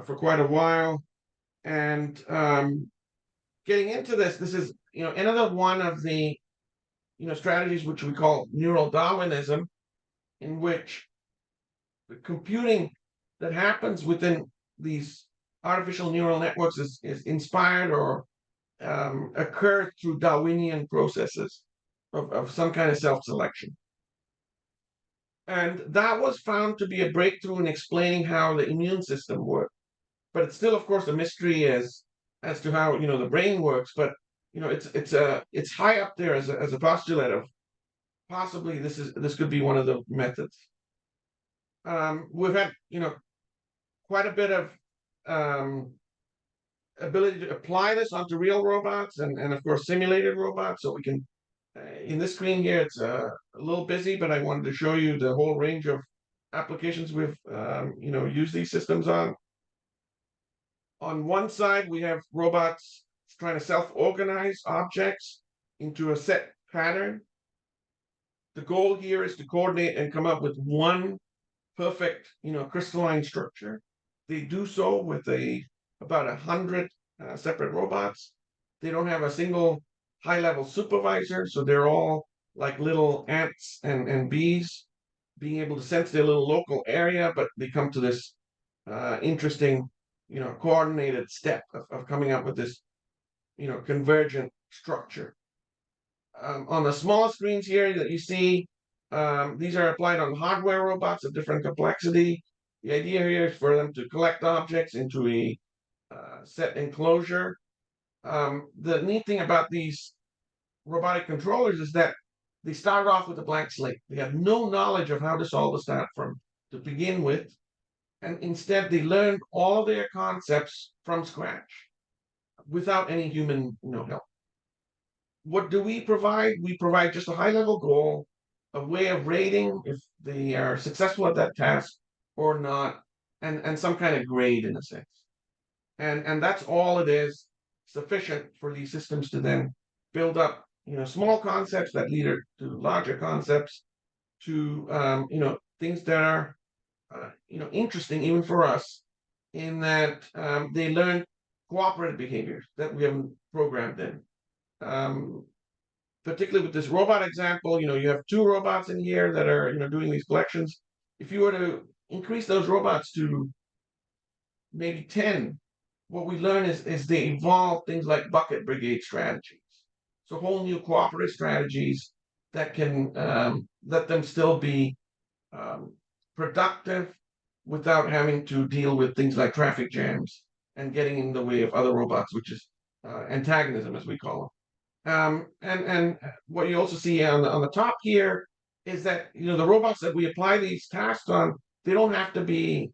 for quite a while. And getting into this is, another one of the, strategies which we call neural Darwinism, in which the computing that happens within these artificial neural networks is inspired or occur through Darwinian processes of some kind of self-selection. And that was found to be a breakthrough in explaining how the immune system works. But it's still, of course, a mystery as to how, the brain works. But, it's high up there as a postulate of possibly this could be one of the methods. We've had, quite a bit of ability to apply this onto real robots and of course simulated robots. So we can, in this screen here, it's a little busy, but I wanted to show you the whole range of applications we've used these systems on. On one side, we have robots trying to self-organize objects into a set pattern. The goal here is to coordinate and come up with one perfect, crystalline structure. They do so with about 100 separate robots. They don't have a single high-level supervisor, so they're all like little ants and bees, being able to sense their little local area, but they come to this interesting, coordinated step of coming up with this, convergent structure. On the smaller screens here that you see, these are applied on hardware robots of different complexity. The idea here is for them to collect objects into a set enclosure. The neat thing about these robotic controllers is that they start off with a blank slate. They have no knowledge of how to solve the stat to begin with, and instead they learn all their concepts from scratch without any human help. What do we provide? We provide just a high-level goal, a way of rating if they are successful at that task or not, and some kind of grade in a sense. And that's all it is, sufficient for these systems to then build up, small concepts that lead to larger concepts, to things that are interesting even for us, in that they learn cooperative behaviors that we haven't programmed in. Particularly with this robot example, you have two robots in here that are doing these collections. If you were to increase those robots to maybe 10, what we learn is they evolve things like bucket brigade strategies. So whole new cooperative strategies that can let them still be productive without having to deal with things like traffic jams and getting in the way of other robots, which is antagonism, as we call them. And what you also see on the top here is that the robots that we apply these tasks on, they don't have to be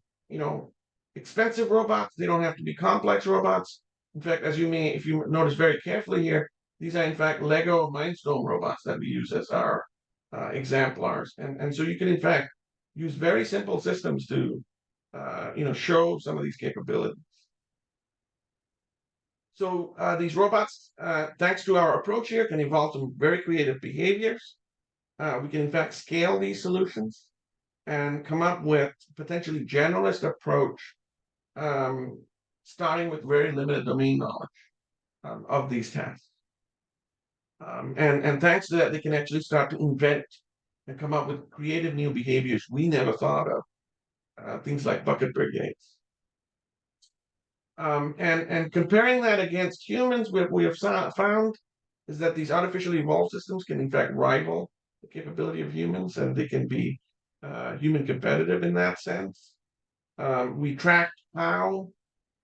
expensive robots. They don't have to be complex robots. In fact, as if you notice very carefully here, These are in fact Lego Mindstorm robots that we use as our exemplars. And so you can in fact use very simple systems to show some of these capabilities. So these robots, thanks to our approach here, can evolve some very creative behaviors. We can in fact scale these solutions and come up with potentially generalist approach, starting with very limited domain knowledge of these tasks. And thanks to that, they can actually start to invent and come up with creative new behaviors we never thought of, things like bucket brigades. And comparing that against humans, what we have found is that these artificially evolved systems can in fact rival the capability of humans, and they can be human competitive in that sense. We tracked how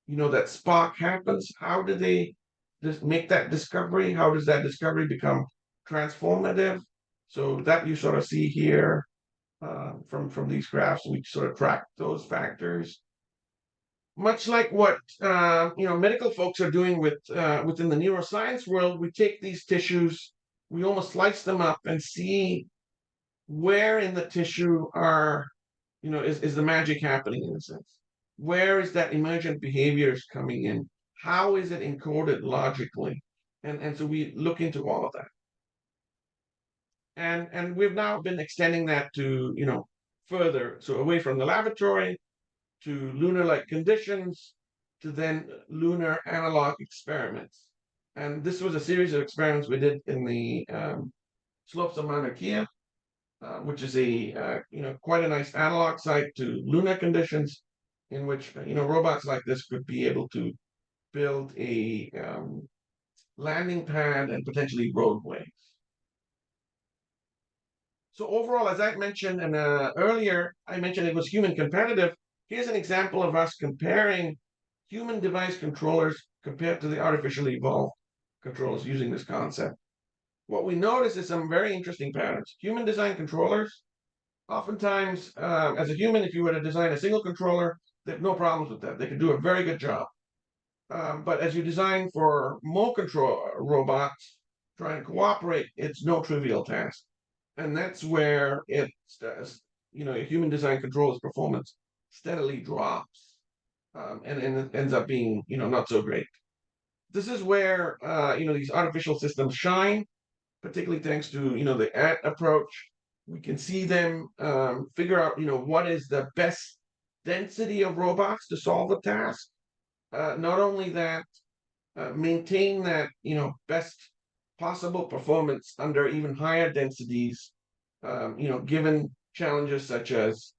that spark happens. How do they just make that discovery? How does that discovery become transformative? So that you sort of see here from these graphs. We sort of track those factors. Much like what medical folks are doing with within the neuroscience world, we take these tissues, we almost slice them up and see where in the tissue are is the magic happening, in a sense. Where is that emergent behaviors coming in? How is it encoded logically? And so we look into all of that. And we've now been extending that to further, so away from the laboratory to lunar-like conditions, to then lunar analog experiments. And this was a series of experiments we did in the slopes of Mauna Kea, which is a quite a nice analog site to lunar conditions, in which robots like this could be able to build a landing pad and potentially roadways. So overall, as I mentioned earlier, I mentioned it was human competitive. Here's an example of us comparing human device controllers compared to the artificially evolved controllers using this concept. What we notice is some very interesting patterns. Human design controllers, oftentimes, as a human, if you were to design a single controller, they have no problems with that. They can do a very good job. But as you design for more control robots trying to cooperate, it's no trivial task. And that's where human design controller's performance steadily drops, and it ends up being not so great. This is where these artificial systems shine, particularly thanks to the ant approach. We can see them figure out what is the best density of robots to solve the task. Not only that, maintain that best possible performance under even higher densities, given challenges such as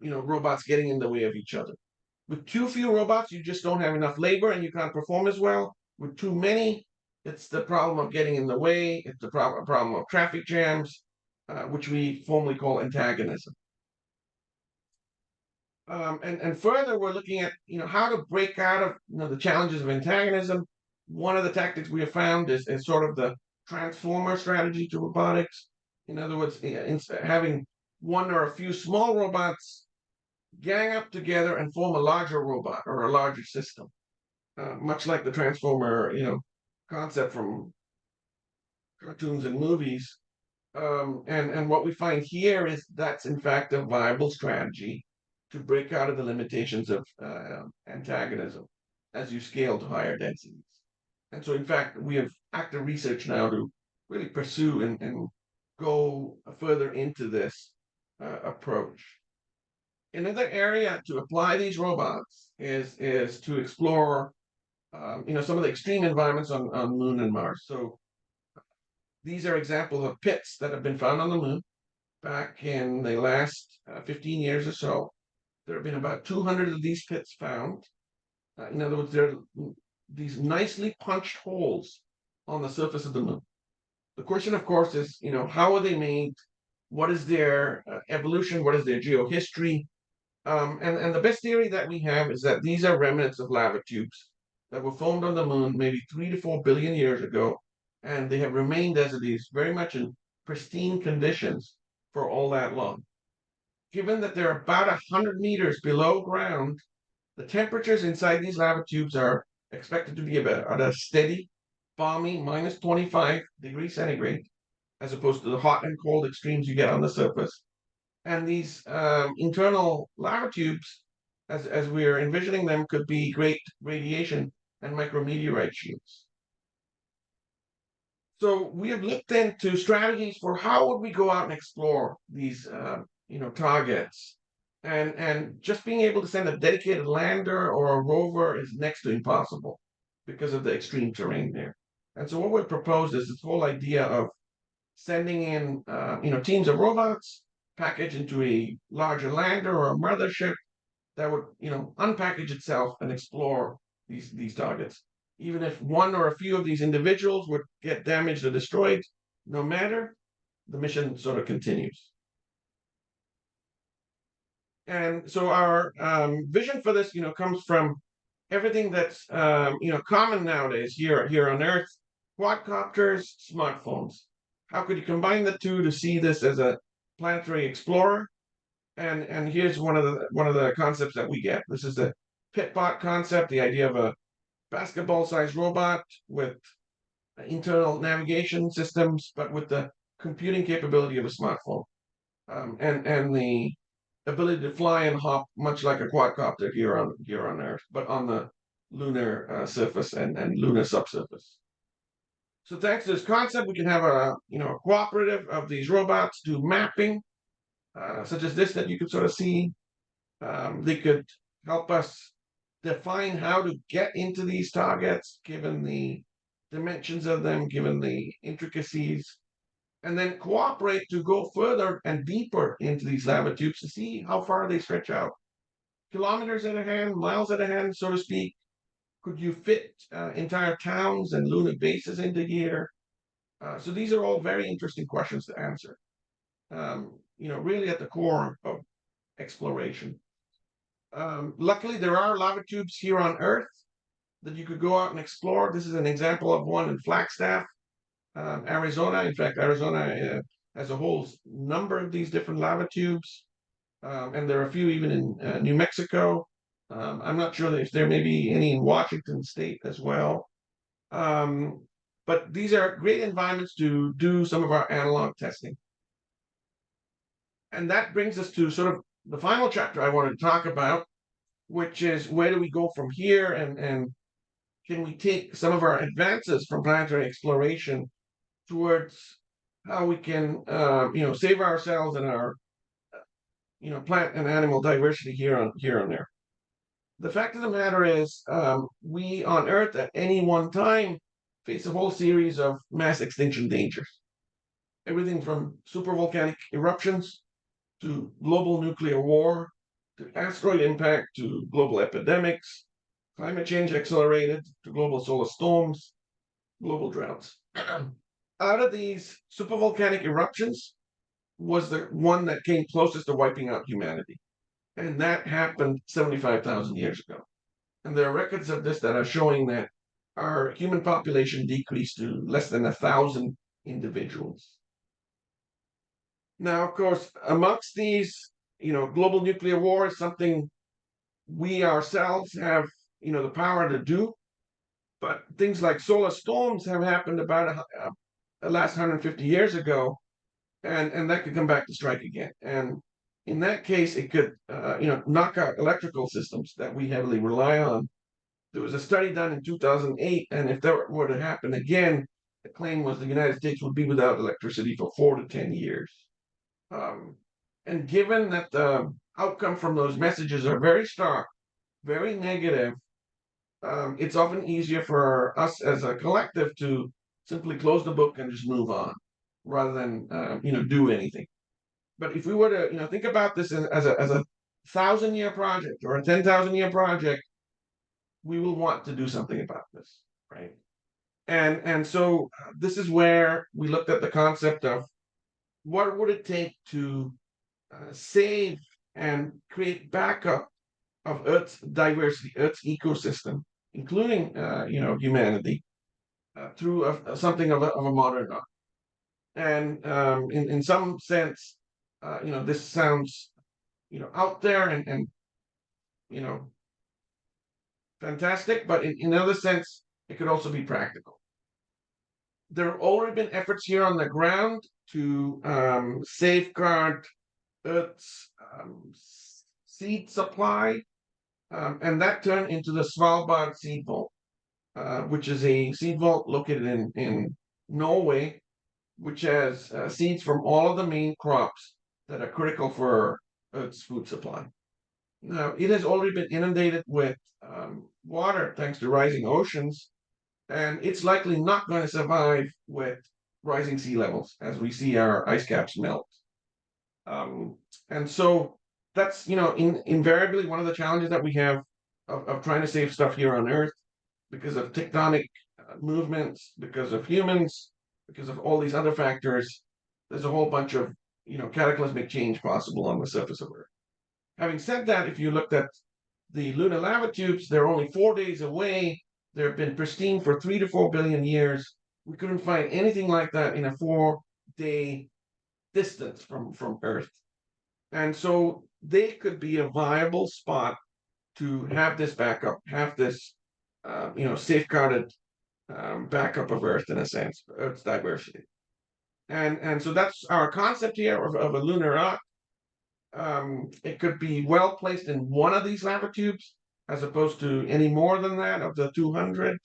robots getting in the way of each other. With too few robots, you just don't have enough labor and you can't perform as well. With too many, it's the problem of getting in the way. It's the problem of traffic jams, which we formally call antagonism. And further, we're looking at how to break out of the challenges of antagonism. One of the tactics we have found is sort of the transformer strategy to robotics. In other words, having one or a few small robots gang up together and form a larger robot or a larger system, much like the transformer concept from cartoons and movies. And what we find here is that's in fact a viable strategy to break out of the limitations of antagonism as you scale to higher densities. And so in fact, we have active research now to really pursue and go further into this approach. Another area to apply these robots is to explore some of the extreme environments on Moon and Mars. So these are examples of pits that have been found on the Moon back in the last 15 years or so. There have been about 200 of these pits found. In other words, there are these nicely punched holes on the surface of the Moon. The question, of course, is how are they made? What is their evolution? What is their geohistory? And the best theory that we have is that these are remnants of lava tubes that were formed on the Moon maybe 3 to 4 billion years ago, and they have remained as it is, very much in pristine conditions for all that long. Given that they're about 100 meters below ground, the temperatures inside these lava tubes are expected to be about at a steady, balmy minus 25 degrees centigrade, as opposed to the hot and cold extremes you get on the surface. And these internal lava tubes, as we're envisioning them, could be great radiation and micrometeorite shields. So we have looked into strategies for how would we go out and explore these, targets, and just being able to send a dedicated lander or a rover is next to impossible because of the extreme terrain there. And so what we proposed is this whole idea of sending in, teams of robots packaged into a larger lander or a mothership that would, unpackage itself and explore these targets. Even if one or a few of these individuals would get damaged or destroyed, no matter, the mission sort of continues. And so our vision for this, comes from everything that's common nowadays here on Earth: quadcopters, smartphones. How could you combine the two to see this as a planetary explorer? And here's one of the concepts that we get. This is the pitbot concept, the idea of a basketball-sized robot with internal navigation systems, but with the computing capability of a smartphone, and the ability to fly and hop much like a quadcopter here on Earth, but on the lunar surface and lunar subsurface. So thanks to this concept, we can have a cooperative of these robots do mapping, such as this that you can sort of see. They could help us define how to get into these targets, given the dimensions of them, given the intricacies, and then cooperate to go further and deeper into these lava tubes to see how far they stretch out. Kilometers at a hand, miles at a hand, so to speak. Could you fit entire towns and lunar bases into here? So these are all very interesting questions to answer. Really at the core of exploration. Luckily, there are lava tubes here on Earth that you could go out and explore. This is an example of one in Flagstaff, Arizona. In fact, Arizona has a whole number of these different lava tubes, and there are a few even in New Mexico. I'm not sure if there may be any in Washington State as well. But these are great environments to do some of our analog testing. And that brings us to sort of the final chapter I wanted to talk about, which is where do we go from here, and can we take some of our advances from planetary exploration towards how we can, save ourselves and our, plant and animal diversity here on there. The fact of the matter is, we on Earth at any one time face a whole series of mass extinction dangers. Everything from supervolcanic eruptions to global nuclear war, to asteroid impact, to global epidemics, climate change accelerated, to global solar storms, global droughts. Out of these, supervolcanic eruptions was the one that came closest to wiping out humanity. And that happened 75,000 years ago. And there are records of this that are showing that our human population decreased to less than 1,000 individuals. Now, of course, amongst these, global nuclear war is something we ourselves have, the power to do. But things like solar storms have happened about the last 150 years ago, and that could come back to strike again. And in that case, it could, knock out electrical systems that we heavily rely on. There was a study done in 2008, and if that were to happen again, the claim was the United States would be without electricity for 4 to 10 years. And given that the outcome from those messages are very stark, very negative, it's often easier for us as a collective to simply close the book and just move on, rather than do anything. But if we were to think about this as a 1,000-year project or a 10,000-year project, we will want to do something about this, right? And so this is where we looked at the concept of what would it take to save and create backup of Earth's diversity, Earth's ecosystem, including humanity, through something of a modern art. And in some sense, this sounds out there and fantastic, but in another sense, it could also be practical. There have already been efforts here on the ground to safeguard Earth's seed supply, and that turned into the Svalbard Seed Vault, which is a seed vault located in Norway, which has seeds from all of the main crops that are critical for Earth's food supply. Now, it has already been inundated with water thanks to rising oceans, and it's likely not going to survive with rising sea levels as we see our ice caps melt. And so that's, invariably one of the challenges that we have of trying to save stuff here on Earth because of tectonic movements, because of humans, because of all these other factors. There's a whole bunch of, cataclysmic change possible on the surface of Earth. Having said that, if you looked at the lunar lava tubes, they're only 4 days away. They've been pristine for 3 to 4 billion years. We couldn't find anything like that in a 4-day distance from Earth. And so they could be a viable spot to have this backup, have this, safeguarded backup of Earth in a sense, Earth's diversity. And so that's our concept here of a lunar rock. It could be well placed in one of these lava tubes as opposed to any more than that of the 200.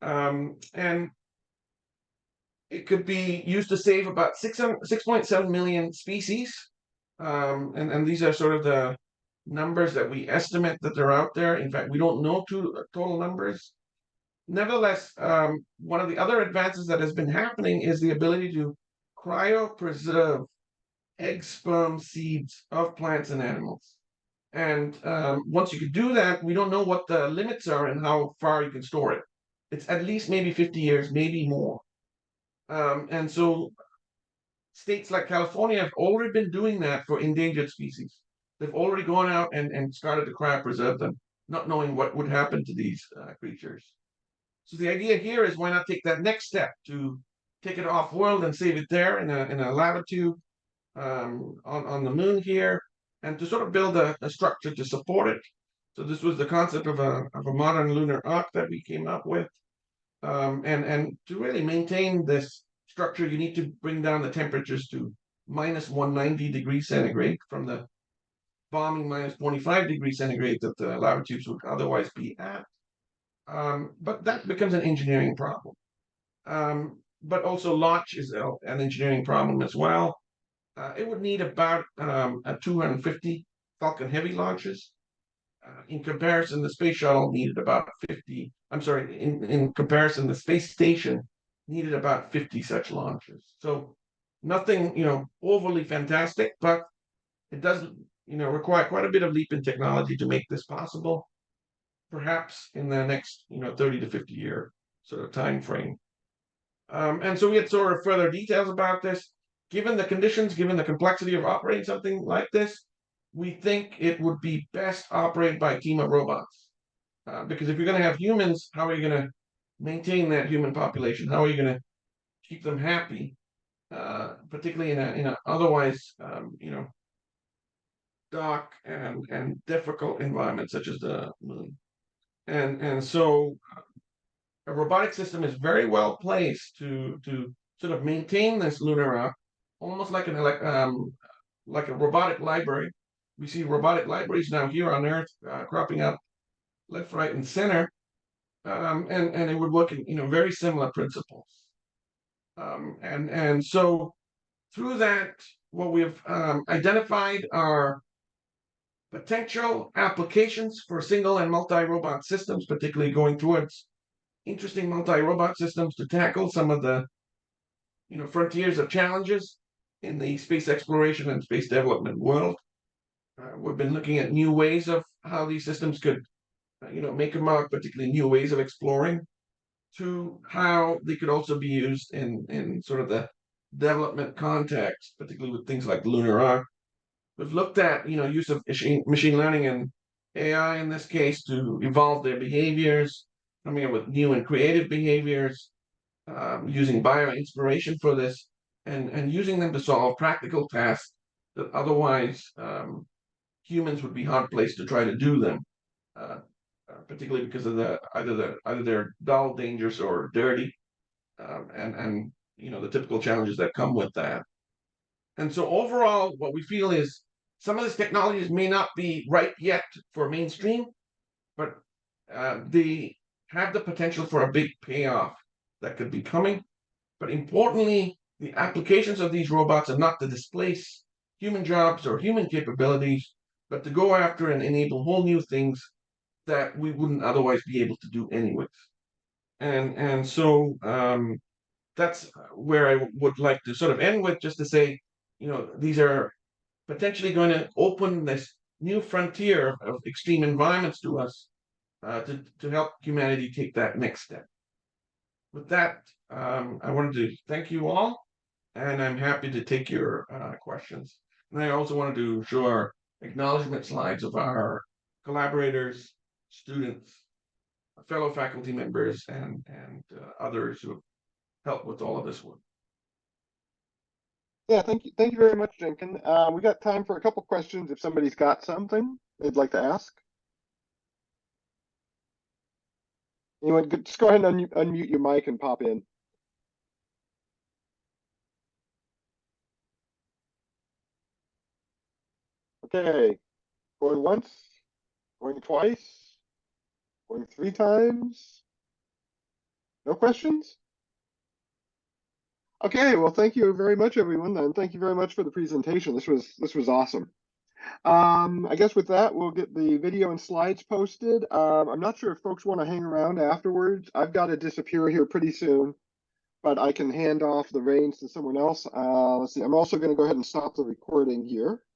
And it could be used to save about 6.7 million species. And these are sort of the numbers that we estimate that they're out there. In fact, we don't know total numbers. Nevertheless, one of the other advances that has been happening is the ability to cryopreserve egg, sperm, seeds of plants and animals. And once you can do that, we don't know what the limits are and how far you can store it. It's at least maybe 50 years, maybe more. And so states like California have already been doing that for endangered species. They've already gone out and started to cryopreserve them, not knowing what would happen to these creatures. So the idea here is, why not take that next step to take it off world and save it there in a lava tube on the moon here, and to sort of build a structure to support it. So this was the concept of a modern lunar ark that we came up with. And to really maintain this structure, you need to bring down the temperatures to minus 190 degrees centigrade from the balmy minus 25 degrees centigrade that the lava tubes would otherwise be at. But that becomes an engineering problem. But also launch is an engineering problem as well. It would need about 250 Falcon Heavy launches. In comparison, the space shuttle needed about 50. I'm sorry, in comparison, the space station needed about 50 such launches. So nothing, overly fantastic, but it does, require quite a bit of leap in technology to make this possible. Perhaps in the next, 30 to 50 year sort of time frame. And so we had sort of further details about this. Given the conditions, given the complexity of operating something like this, we think it would be best operated by a team of robots. Because if you're going to have humans, how are you going to maintain that human population? How are you going to keep them happy, particularly in a otherwise, dark and difficult environment such as the moon? And so a robotic system is very well placed to sort of maintain this lunar rock, almost like like a robotic library. We see robotic libraries now here on Earth cropping up left, right, and center, and it would work in very similar principles. And so through that, what we've identified are potential applications for single and multi-robot systems, particularly going towards interesting multi-robot systems to tackle some of the frontiers of challenges in the space exploration and space development world. We've been looking at new ways of how these systems could make a mark, particularly new ways of exploring, to how they could also be used in sort of the development context, particularly with things like lunar arc. We've looked at use of machine learning and AI in this case to evolve their behaviors, coming up with new and creative behaviors, using bio-inspiration for this, and using them to solve practical tasks that otherwise humans would be hard placed to try to do them particularly because of either they're dull, dangerous, or dirty, and the typical challenges that come with that. And so overall, what we feel is some of these technologies may not be ripe yet for mainstream, but they have the potential for a big payoff that could be coming. But importantly, the applications of these robots are not to displace human jobs or human capabilities, but to go after and enable whole new things that we wouldn't otherwise be able to do anyways. And so that's where I would like to sort of end with, just to say, these are potentially going to open this new frontier of extreme environments to us, to help humanity take that next step. With that, I wanted to thank you all, and I'm happy to take your questions. And I also wanted to show our acknowledgement slides of our collaborators, students, fellow faculty members, and others who have helped with all of this work. Yeah, thank you very much, Jekan. We got time for a couple questions if somebody's got something they'd like to ask. Anyone, just go ahead and unmute your mic and pop in. Okay, going once, going twice, going 3 times. No questions? Okay, well, thank you very much, everyone, and thank you very much for the presentation. This was awesome. I guess with that, we'll get the video and slides posted. I'm not sure if folks want to hang around afterwards. I've got to disappear here pretty soon, but I can hand off the reins to someone else. Let's see, I'm also going to go ahead and stop the recording here.